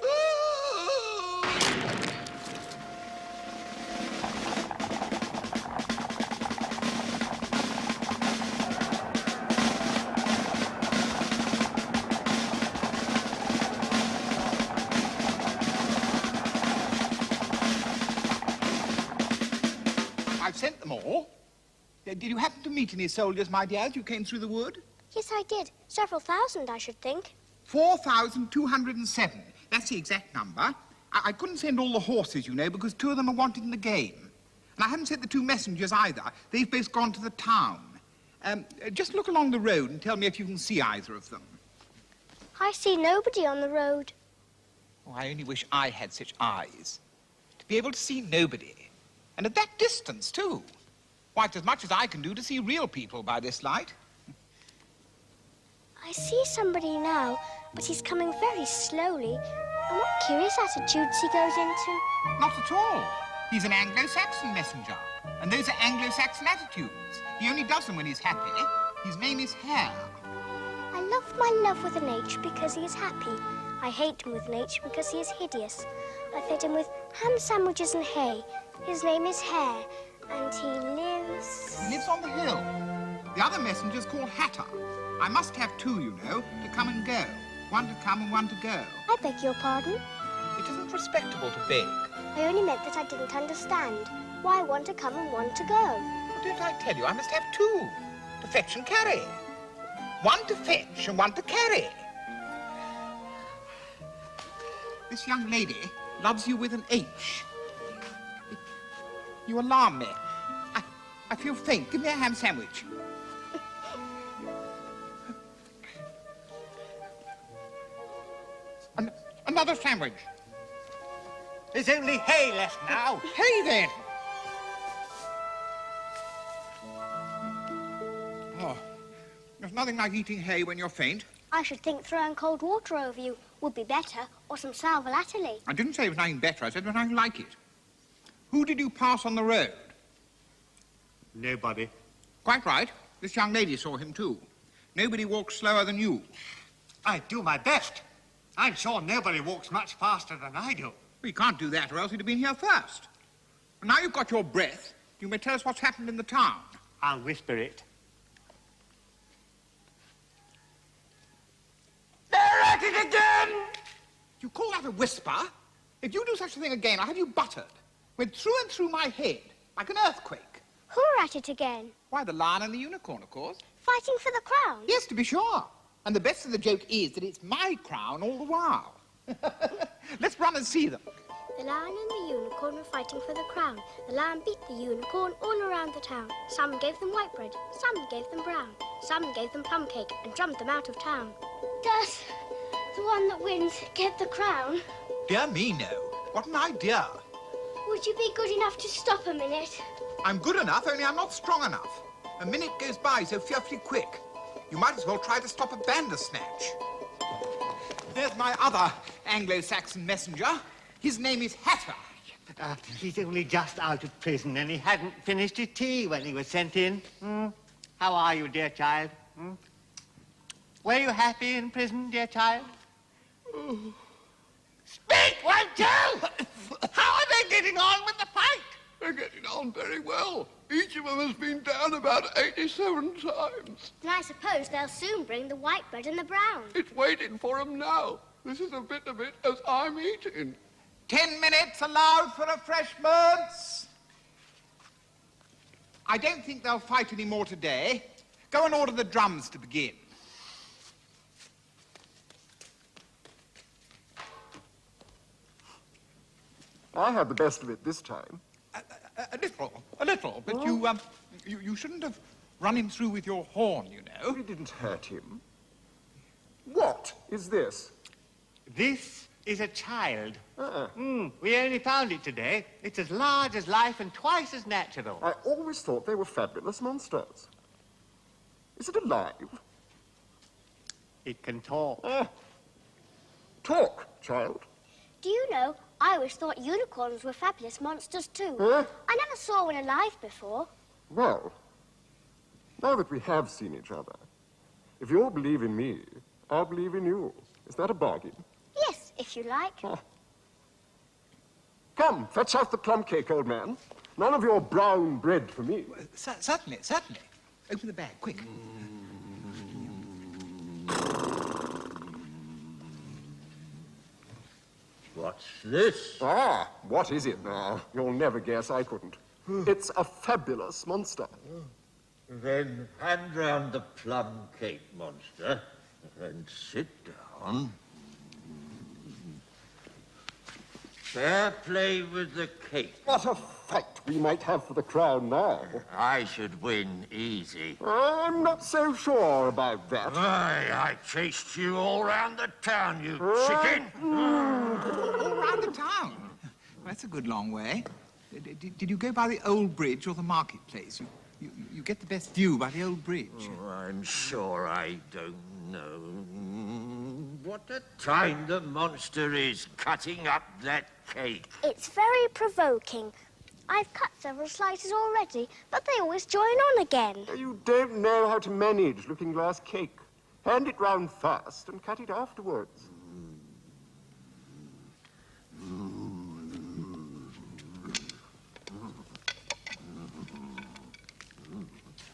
I've sent them all. Did you happen to meet any soldiers, my dear, as you came through the wood? Yes, I did. Several thousand, I should think. 4,207. That's the exact number. I couldn't send all the horses, you know, because 2 of them are wanted in the game. And I haven't sent the 2 messengers either. They've both gone to the town. Just look along the road and tell me if you can see either of them. I see nobody on the road. Oh, I only wish I had such eyes. To be able to see nobody. And at that distance, too. Why, it's as much as I can do to see real people by this light. I see somebody now, but he's coming very slowly. And what curious attitudes he goes into. Not at all. He's an Anglo-Saxon messenger. And those are Anglo-Saxon attitudes. He only does them when he's happy. His name is Hare. I love my love with an H because he is happy. I hate him with an H because he is hideous. I fed him with ham sandwiches and hay. His name is Hare, and he lives... He lives on the hill. The other messenger's called Hatter. I must have 2, you know, to come and go. 1 to come and 1 to go. I beg your pardon? It isn't respectable to beg. I only meant that I didn't understand. Why 1 to come and 1 to go? Well, didn't I tell you I must have 2 to fetch and carry? 1 to fetch and 1 to carry. This young lady loves you with an H. You alarm me. I feel faint. Give me a ham sandwich. Another sandwich. There's only hay left now. Hay, then. Oh, there's nothing like eating hay when you're faint. I should think throwing cold water over you would be better, or some sal volatile. I didn't say it was nothing better. I said it was nothing like it. Who did you pass on the road? Nobody. Quite right. This young lady saw him, too. Nobody walks slower than you. I do my best. I'm sure nobody walks much faster than I do. Well, you can't do that, or else you'd have been here first. Now you've got your breath, you may tell us what's happened in the town. I'll whisper it. They're at it again! You call that a whisper? If you do such a thing again, I'll have you buttered. Went through and through my head, like an earthquake. Who are at it again? Why, the Lion and the Unicorn, of course. Fighting for the crown? Yes, to be sure. And the best of the joke is that it's my crown all the while. Let's run and see them. The Lion and the Unicorn were fighting for the crown. The Lion beat the Unicorn all around the town. Some gave them white bread, some gave them brown. Some gave them plum cake and drummed them out of town. Does the one that wins get the crown? Dear me, no. What an idea. Would you be good enough to stop a minute? I'm good enough, only I'm not strong enough. A minute goes by so fearfully quick. You might as well try to stop a bandersnatch. There's my other Anglo-Saxon messenger. His name is Hatter. He's only just out of prison and he hadn't finished his tea when he was sent in. How are you, dear child? Were you happy in prison, dear child? Speak, won't you? How are they getting on with the fight? They're getting on very well. Each of them has been down about 87 times. Then I suppose they'll soon bring the white bread and the brown. It's waiting for them now. This is a bit of it as I'm eating. 10 minutes allowed for refreshments. I don't think they'll fight any more today. Go and order the drums to begin. I had the best of it this time. A little, but you shouldn't have run him through with your horn, you know. We didn't hurt him. What is this? This is a child. We only found it today. It's as large as life and twice as natural. I always thought they were fabulous monsters. Is it alive? It can talk. Talk, child. Do you know, I always thought unicorns were fabulous monsters too. Huh? I never saw one alive before. Well, now that we have seen each other, if you'll believe in me, I'll believe in you. Is that a bargain? Yes, if you like. Come, fetch out the plum cake, old man. None of your brown bread for me. Certainly, certainly. Open the bag, quick. What's this? Ah, what is it now? You'll never guess, I couldn't. It's a fabulous monster. Then hand round the plum cake, monster, and sit down. Fair play with the cake. What a fight we might have for the crown now. I should win easy. I'm not so sure about that. I chased you all round the town, you chicken. All round the town? Well, that's a good long way. Did you go by the old bridge or the marketplace? You get the best view by the old bridge. Oh, I'm sure I don't know. What a time the monster is cutting up that cake. It's very provoking. I've cut several slices already, but they always join on again. You don't know how to manage looking-glass cake. Hand it round first and cut it afterwards.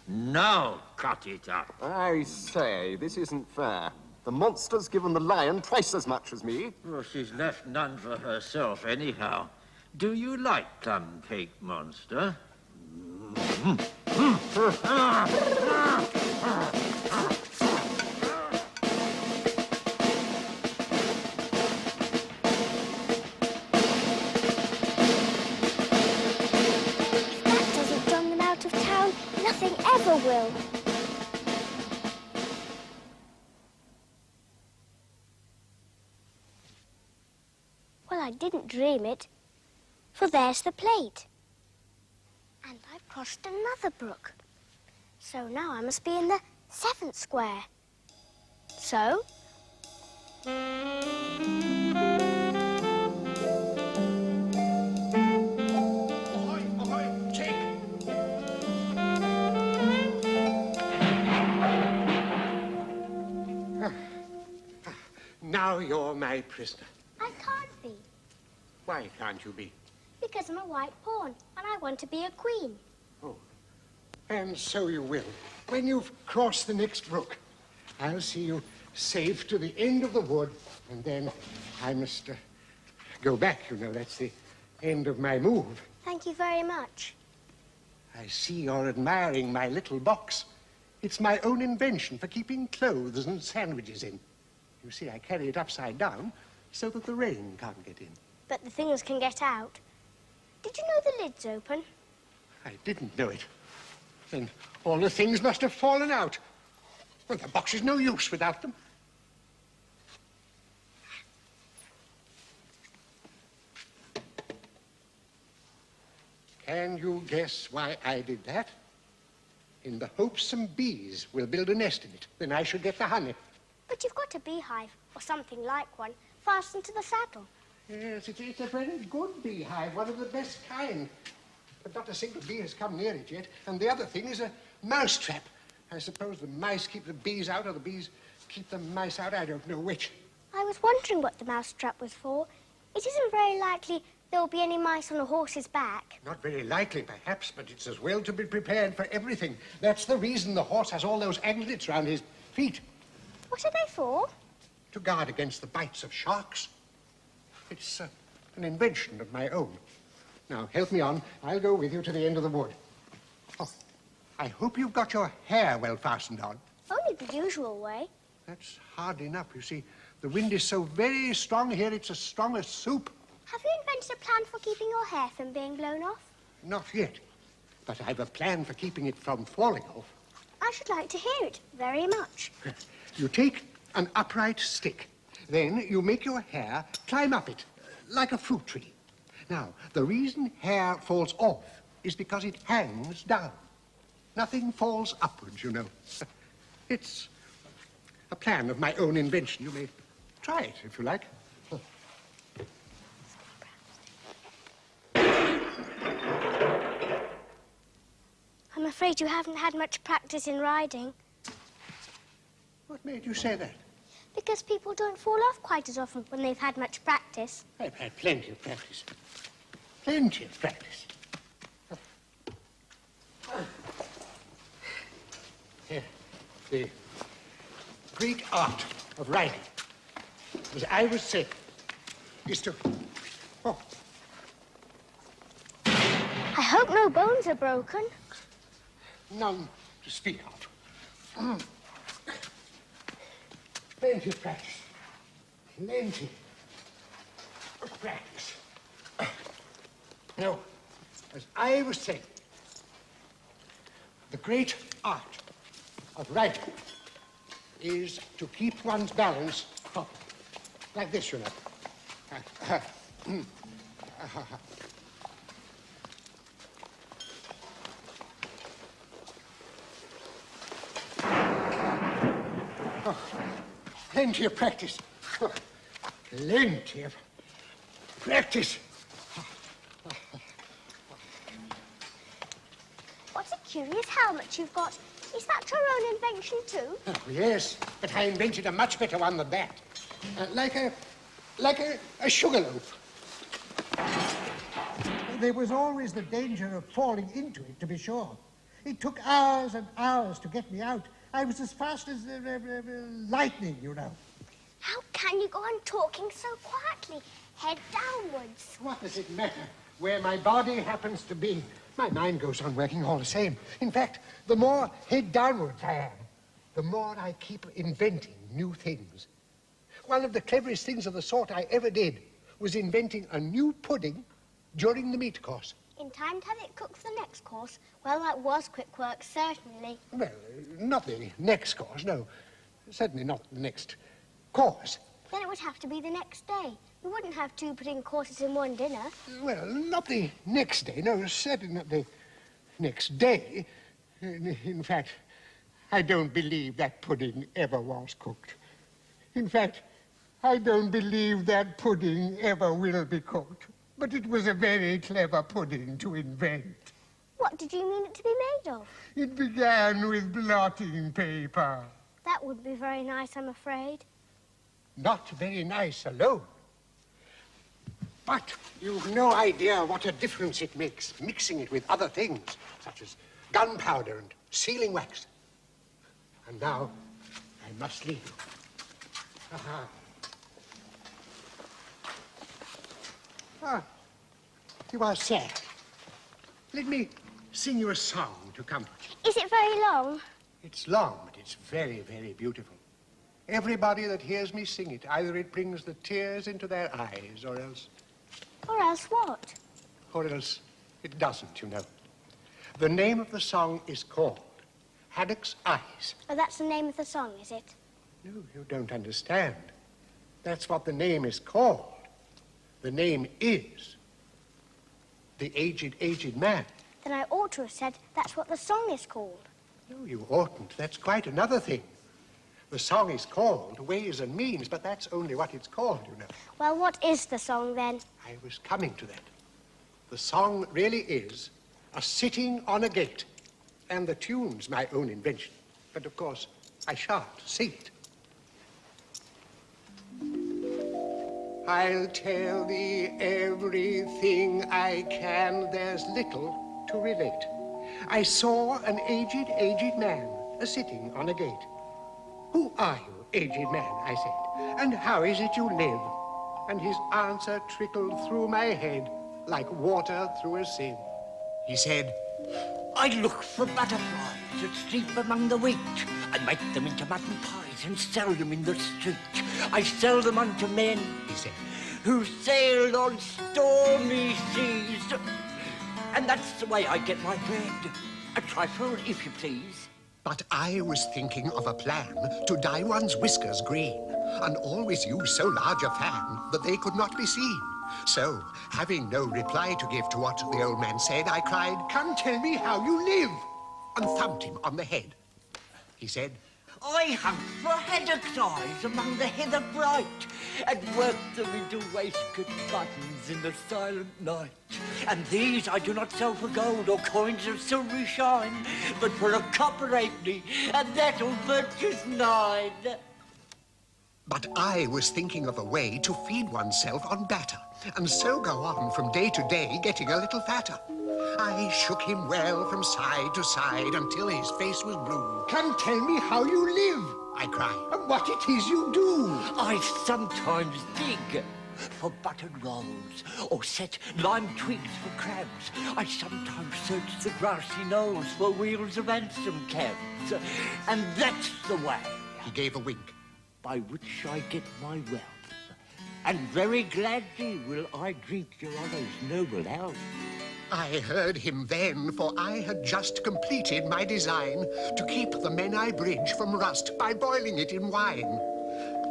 Now cut it up. I say, this isn't fair. The monster's given the lion twice as much as me. Well, she's left none for herself anyhow. Do you like plum cake, monster? If that doesn't run them out of town, nothing ever will. Well, I didn't dream it, for there's the plate. And I've crossed another brook. So now I must be in the 7th square. So? Now you're my prisoner. I can't be, Why can't you be? because I'm a white pawn, and I want to be a queen. Oh, and so you will. When you've crossed the next brook, I'll see you safe to the end of the wood, and then I must go back, you know. That's the end of my move. Thank you very much. I see you're admiring my little box. It's my own invention for keeping clothes and sandwiches in. You see, I carry it upside down so that the rain can't get in. But the things can get out. Did you know the lid's open? I didn't know it. Then all the things must have fallen out. Well, the box is no use without them. Can you guess why I did that? In the hopes some bees will build a nest in it. Then I should get the honey. But you've got a beehive, or something like one, fastened to the saddle. Yes, it's a very good beehive, one of the best kind. But not a single bee has come near it yet. And the other thing is a mouse trap. I suppose the mice keep the bees out, or the bees keep the mice out. I don't know which. I was wondering what the mouse trap was for. It isn't very likely there will be any mice on a horse's back. Not very likely, perhaps, but it's as well to be prepared for everything. That's the reason the horse has all those anklets round his feet. What are they for? To guard against the bites of sharks. It's an invention of my own. Now, help me on. I'll go with you to the end of the wood. Oh, I hope you've got your hair well fastened on. Only the usual way. That's hard enough. You see, the wind is so very strong here, it's as strong as soup. Have you invented a plan for keeping your hair from being blown off? Not yet, but I've a plan for keeping it from falling off. I should like to hear it very much. You take an upright stick. Then you make your hair climb up it, like a fruit tree. Now, the reason hair falls off is because it hangs down. Nothing falls upwards, you know. It's a plan of my own invention. You may try it, if you like. I'm afraid you haven't had much practice in riding. What made you say that? Because people don't fall off quite as often when they've had much practice. I've had plenty of practice. Plenty of practice. Here, the great art of riding, as I would say, is to... Oh. I hope no bones are broken. None to speak of. Plenty of practice. Plenty of practice. Now, as I was saying, the great art of riding is to keep one's balance proper. Like this, you know. Plenty of practice. Plenty of practice. What a curious helmet you've got. Is that your own invention too? Oh, yes, but I invented a much better one than that. Like a sugar loaf. There was always the danger of falling into it, to be sure. It took hours and hours to get me out. I was as fast as lightning, you know. How can you go on talking so quietly, head downwards? What does it matter where my body happens to be? My mind goes on working all the same. In fact, the more head downwards I am, the more I keep inventing new things. One of the cleverest things of the sort I ever did was inventing a new pudding during the meat course. In time to have it cooked for the next course? Well, that was quick work, certainly. Well, not the next course, no. Certainly not the next course. Then it would have to be the next day. We wouldn't have two pudding courses in one dinner. Well, not the next day, no, certainly not the next day. In fact, I don't believe that pudding ever was cooked. In fact, I don't believe that pudding ever will be cooked. But it was a very clever pudding to invent. What did you mean it to be made of? It began with blotting paper. That wouldn't be very nice, I'm afraid. not very nice alone. But you've no idea what a difference it makes, mixing it with other things, such as gunpowder and sealing wax. And now, I must leave you. Aha. Ah, you are sad. Let me sing you a song to comfort you. Is it very long? It's long, but it's very, very beautiful. Everybody that hears me sing it, either it brings the tears into their eyes, or else... Or else what? Or else it doesn't, you know. The name of the song is called Haddock's Eyes. Oh, that's the name of the song, is it? No, you don't understand. That's what the name is called. The name is The Aged Man. Then I ought to have said that's what the song is called. No, you oughtn't. That's quite another thing. The song is called Ways and Means, but that's only what it's called, you know. Well, what is the song, then? I was coming to that. The song really is A Sitting on a Gate, and the tune's my own invention. But, of course, I shan't sing it. I'll tell thee everything I can, there's little to relate. I saw an aged man a-sitting on a gate. Who are you, aged man, I said, and how is it you live? And his answer trickled through my head like water through a sieve. He said, I look for butterflies that sleep among the wheat. I make them into mutton pies and sell them in the street. I sell them unto men, he said, who sail on stormy seas. And that's the way I get my bread. A trifle, if you please. But I was thinking of a plan to dye one's whiskers green and always use so large a fan that they could not be seen. So, having no reply to give to what the old man said, I cried, "Come tell me how you live," and thumped him on the head. He said, I hunt for haddock's eyes among the heather bright and work them into waistcoat buttons in the silent night. And these I do not sell for gold or coins of silvery shine, but for a copper halfpenny, and that'll purchase 9. But I was thinking of a way to feed oneself on batter, and so go on from day to day, getting a little fatter. I shook him well from side to side until his face was blue. "Come tell me how you live," I cried, "and what it is you do." I sometimes dig for buttered rolls, or set lime twigs for crabs. I sometimes search the grassy knolls for wheels of hansom cabs. And that's the way. He gave a wink. By which I get my wealth. And very gladly will I drink your honour's noble health. I heard him then, for I had just completed my design to keep the Menai Bridge from rust by boiling it in wine.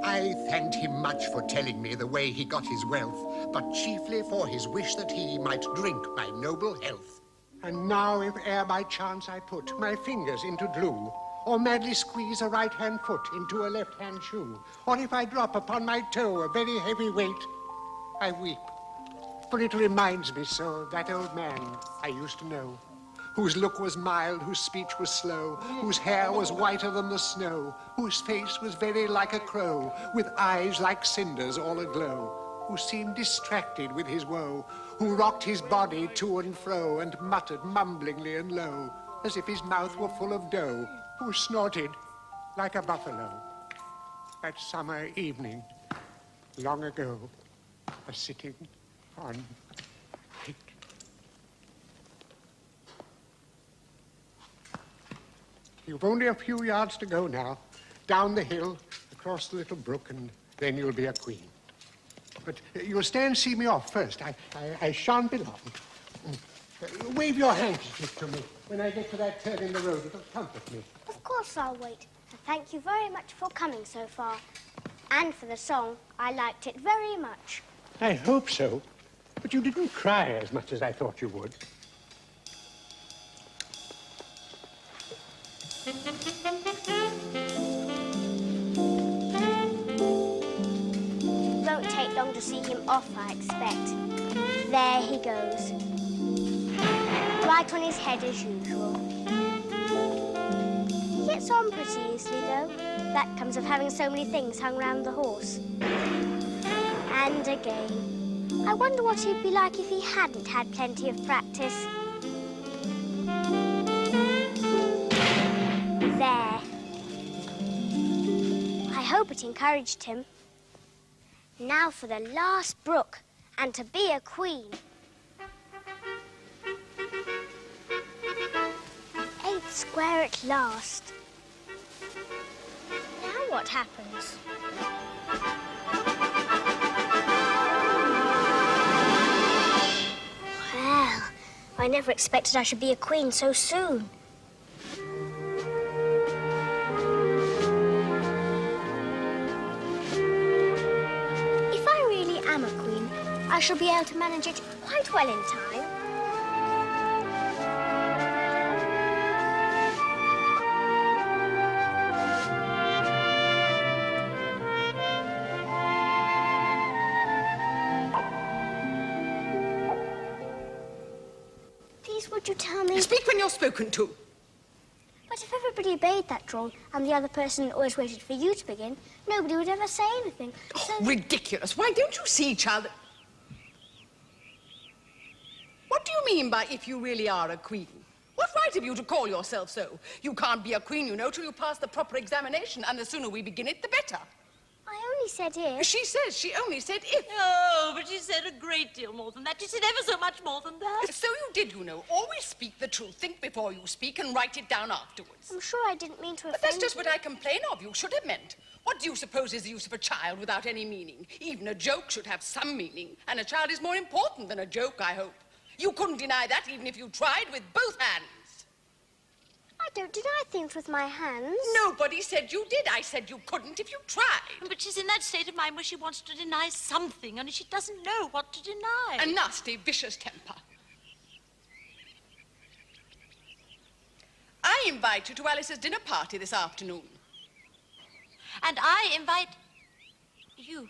I thanked him much for telling me the way he got his wealth, but chiefly for his wish that he might drink my noble health. And now, if e'er by chance I put my fingers into glue, or madly squeeze a right-hand foot into a left-hand shoe, or if I drop upon my toe a very heavy weight, I weep. For it reminds me so of that old man I used to know, whose look was mild, whose speech was slow, whose hair was whiter than the snow, whose face was very like a crow, with eyes like cinders all aglow, who seemed distracted with his woe, who rocked his body to and fro and muttered mumblingly and low, as if his mouth were full of dough, who snorted like a buffalo. That summer evening, long ago, a-sitting on a gate. You've only a few yards to go now, down the hill, across the little brook, and then you'll be a queen. But you'll stay and see me off first. I shan't be long. Wave your handkerchief to me. When I get to that turn in the road, it'll comfort me. Of course I'll wait. And thank you very much for coming so far. And for the song. I liked it very much. I hope so. But you didn't cry as much as I thought you would. It won't take long to see him off, I expect. There he goes. Right on his head as usual. Yet gets on pretty easily, though. That comes of having so many things hung round the horse. And again. I wonder what he'd be like if he hadn't had plenty of practice. There. I hope it encouraged him. Now for the last brook, and to be a queen. 8th square at last. Now what happens? Well, I never expected I should be a queen so soon. If I really am a queen, I shall be able to manage it quite well in time. Please, would you tell me... Speak when you're spoken to. But if everybody obeyed that rule and the other person always waited for you to begin, nobody would ever say anything. So... Ridiculous. Why, don't you see, child? What do you mean by if you really are a queen? What right have you to call yourself so? You can't be a queen, you know, till you pass the proper examination, and the sooner we begin it, the better. I only said if. She only said if. Oh, but she said a great deal more than that. She said ever so much more than that. So you did, you know. Always speak the truth. Think before you speak and write it down afterwards. I'm sure I didn't mean to offend But that's just what I complain of. You should have meant. What do you suppose is the use of a child without any meaning? Even a joke should have some meaning. And a child is more important than a joke, I hope. You couldn't deny that even if you tried with both hands. I don't deny things with my hands. Nobody said you did. I said you couldn't if you tried. But she's in that state of mind where she wants to deny something, and she doesn't know what to deny. A nasty, vicious temper. I invite you to Alice's dinner party this afternoon. And I invite you.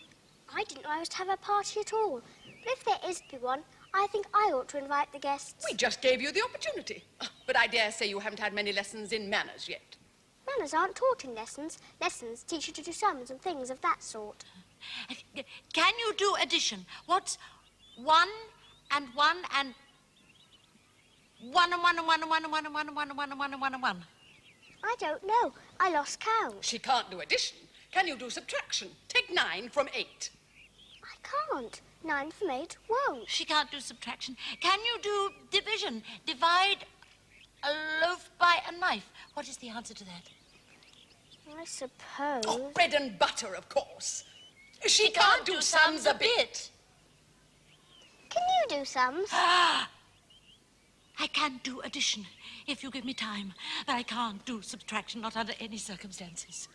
I didn't know I was to have a party at all. But if there is to be one, I think I ought to invite the guests. We just gave you the opportunity. But I dare say you haven't had many lessons in manners yet. Manners aren't taught in lessons. Lessons teach you to do sums and things of that sort. Can you do addition? What's 1 and 1 and 1 and 1 and 1 and 1 and 1 and 1 and 1 and 1 and 1 and 1 and 1? I don't know. I lost count. She can't do addition. Can you do subtraction? Take 9 from 8. I can't. 9 from 8 won't. She can't do subtraction. Can you do division? Divide a loaf by a knife. What is the answer to that? I suppose... Oh, bread and butter, of course. She can't do sums a bit. Can you do sums? I can do addition if you give me time, but I can't do subtraction, not under any circumstances.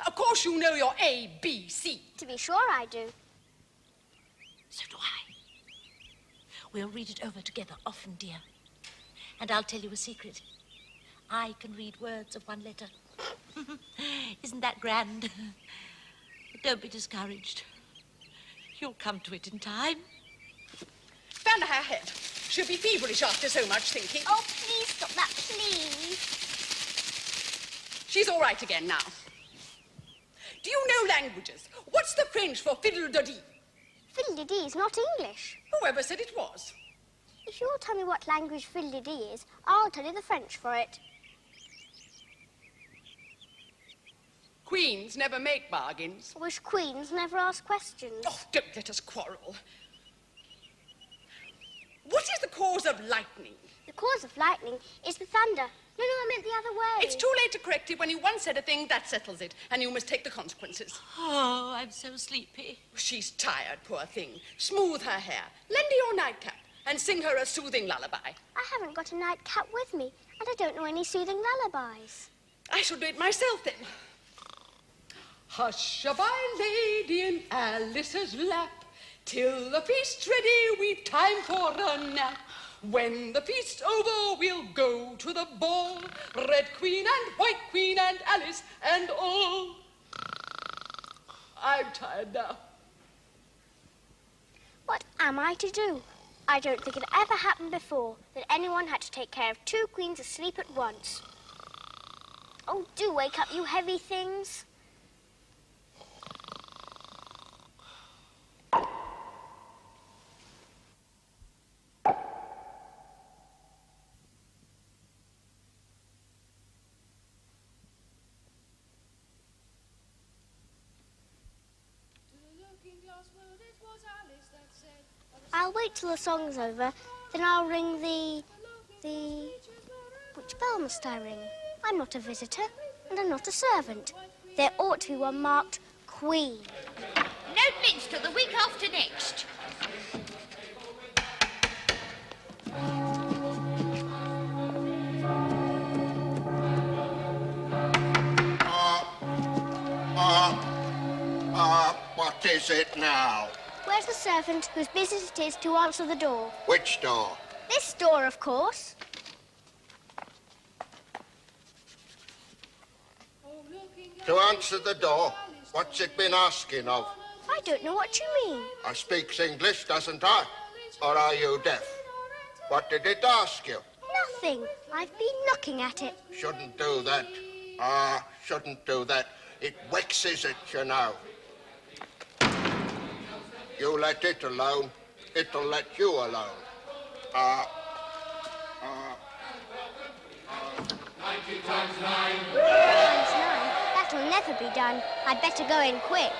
Of course you know your A, B, C. To be sure I do. So do I. We'll read it over together often, dear. And I'll tell you a secret. I can read words of one letter. Isn't that grand? But don't be discouraged. You'll come to it in time. Stand her head. She'll be feverish after so much thinking. Oh, please stop that, please. She's all right again now. Do you know languages? What's the French for fiddle-de-dee? Fiddle-de-dee is not English. Whoever said it was? If you'll tell me what language fiddle-de-dee is, I'll tell you the French for it. Queens never make bargains. I wish queens never ask questions. Oh, don't let us quarrel. What is the cause of lightning? The cause of lightning is the thunder. No, I meant the other way. It's too late to correct it. When you once said a thing, that settles it. And you must take the consequences. Oh, I'm so sleepy. She's tired, poor thing. Smooth her hair. Lend her your nightcap and sing her a soothing lullaby. I haven't got a nightcap with me, and I don't know any soothing lullabies. I shall do it myself, then. Hush-a-bye, lady, in Alice's lap. Till the feast's ready, we've time for a nap. When the feast's over, we'll go to the ball. Red Queen and White Queen and Alice and all. I'm tired now. What am I to do? I don't think it ever happened before that anyone had to take care of 2 queens asleep at once. Oh, do wake up, you heavy things. I'll wait till the song's over, then I'll ring the... Which bell must I ring? I'm not a visitor, and I'm not a servant. There ought to be one marked Queen. No Minster the week after next. What is it now? Where's the servant whose business it is to answer the door? Which door? This door, of course. To answer the door? What's it been asking of? I don't know what you mean. I speaks English, doesn't I? Or are you deaf? What did it ask you? Nothing. I've been knocking at it. Shouldn't do that. Shouldn't do that. It vexes it, you know. You let it alone, it'll let you alone. 90 times 9. 9 times 9? That'll never be done. I'd better go in quick.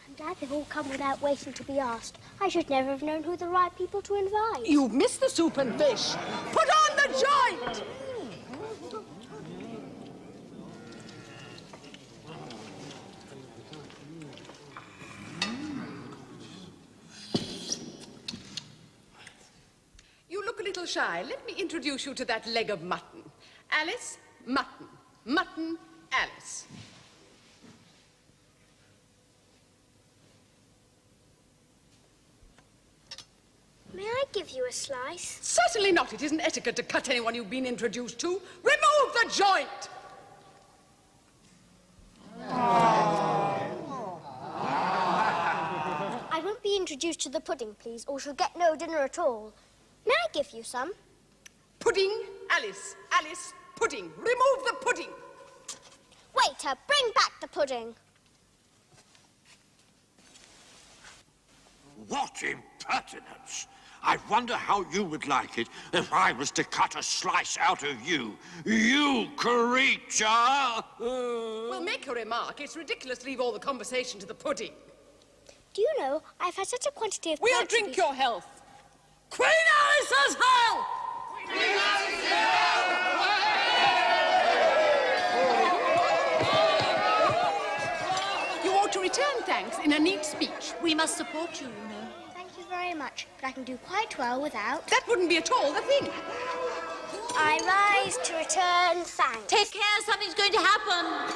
I'm glad they've all come without waiting to be asked. I should never have known who the right people to invite. You've missed the soup and fish. Put on the joint! You look a little shy. Let me introduce you to that leg of mutton. Alice, mutton. Mutton, Alice. May I give you a slice? Certainly not. It isn't etiquette to cut anyone you've been introduced to. Remove the joint! I won't be introduced to the pudding, please, or shall get no dinner at all. May I give you some? Pudding, Alice. Alice, pudding. Remove the pudding. Waiter, bring back the pudding. What impertinence! I wonder how you would like it if I was to cut a slice out of you. You creature! Well, make a remark. It's ridiculous to leave all the conversation to the pudding. Do you know, I've had such a quantity of... We'll drink your health. Queen Alice's health! Queen Alice's health! You ought to return thanks in a neat speech. We must support you, you know. Thank you very much, but I can do quite well without. That wouldn't be at all the thing. I rise to return thanks. Take care, something's going to happen.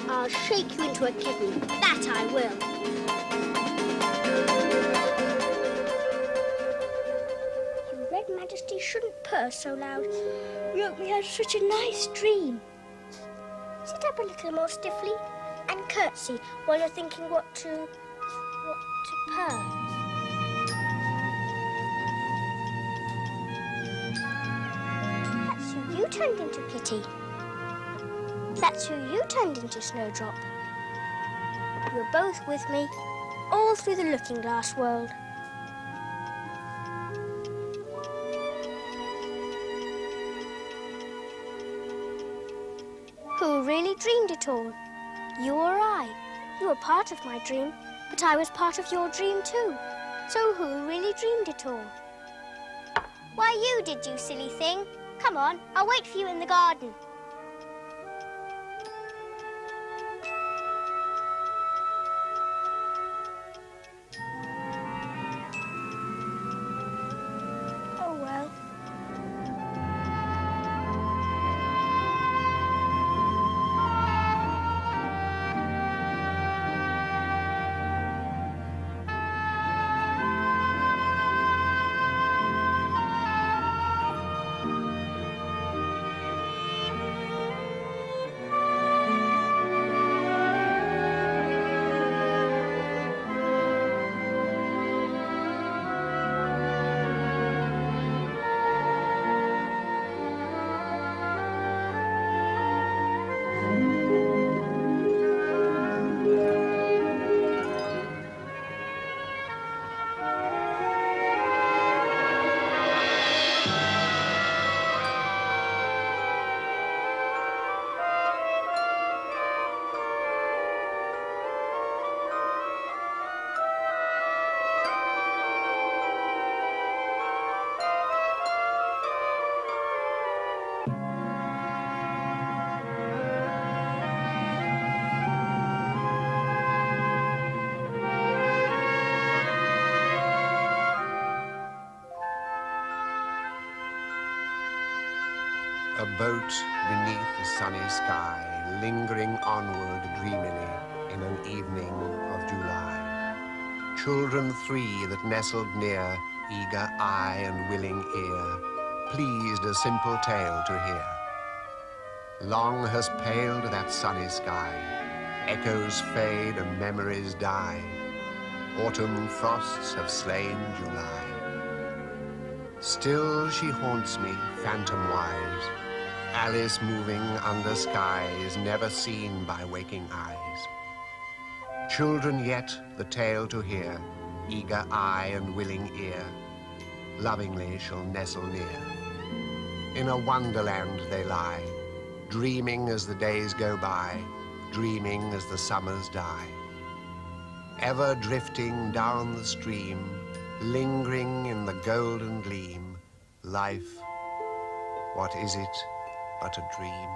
I'll shake you into a kitten. That I will. Your Red Majesty shouldn't purr so loud. We had such a nice dream. Sit up a little more stiffly and curtsy while you're thinking what to her. That's who you turned into, Kitty. That's who you turned into, Snowdrop. You were both with me all through the Looking Glass world. Who really dreamed it all? You or I? You were part of my dream, but I was part of your dream too. So who really dreamed it all? Why, you did, you silly thing. Come on, I'll wait for you in the garden. Oh, well. A boat beneath the sunny sky, lingering onward dreamily in an evening of July. Children three that nestled near, eager eye and willing ear, pleased a simple tale to hear. Long has paled that sunny sky, echoes fade and memories die. Autumn frosts have slain July. Still she haunts me, phantom-wise, Alice moving under skies never seen by waking eyes. Children yet the tale to hear, eager eye and willing ear, lovingly shall nestle near. In a wonderland they lie, dreaming as the days go by, dreaming as the summers die. Ever drifting down the stream, lingering in the golden gleam, life, what is it but a dream?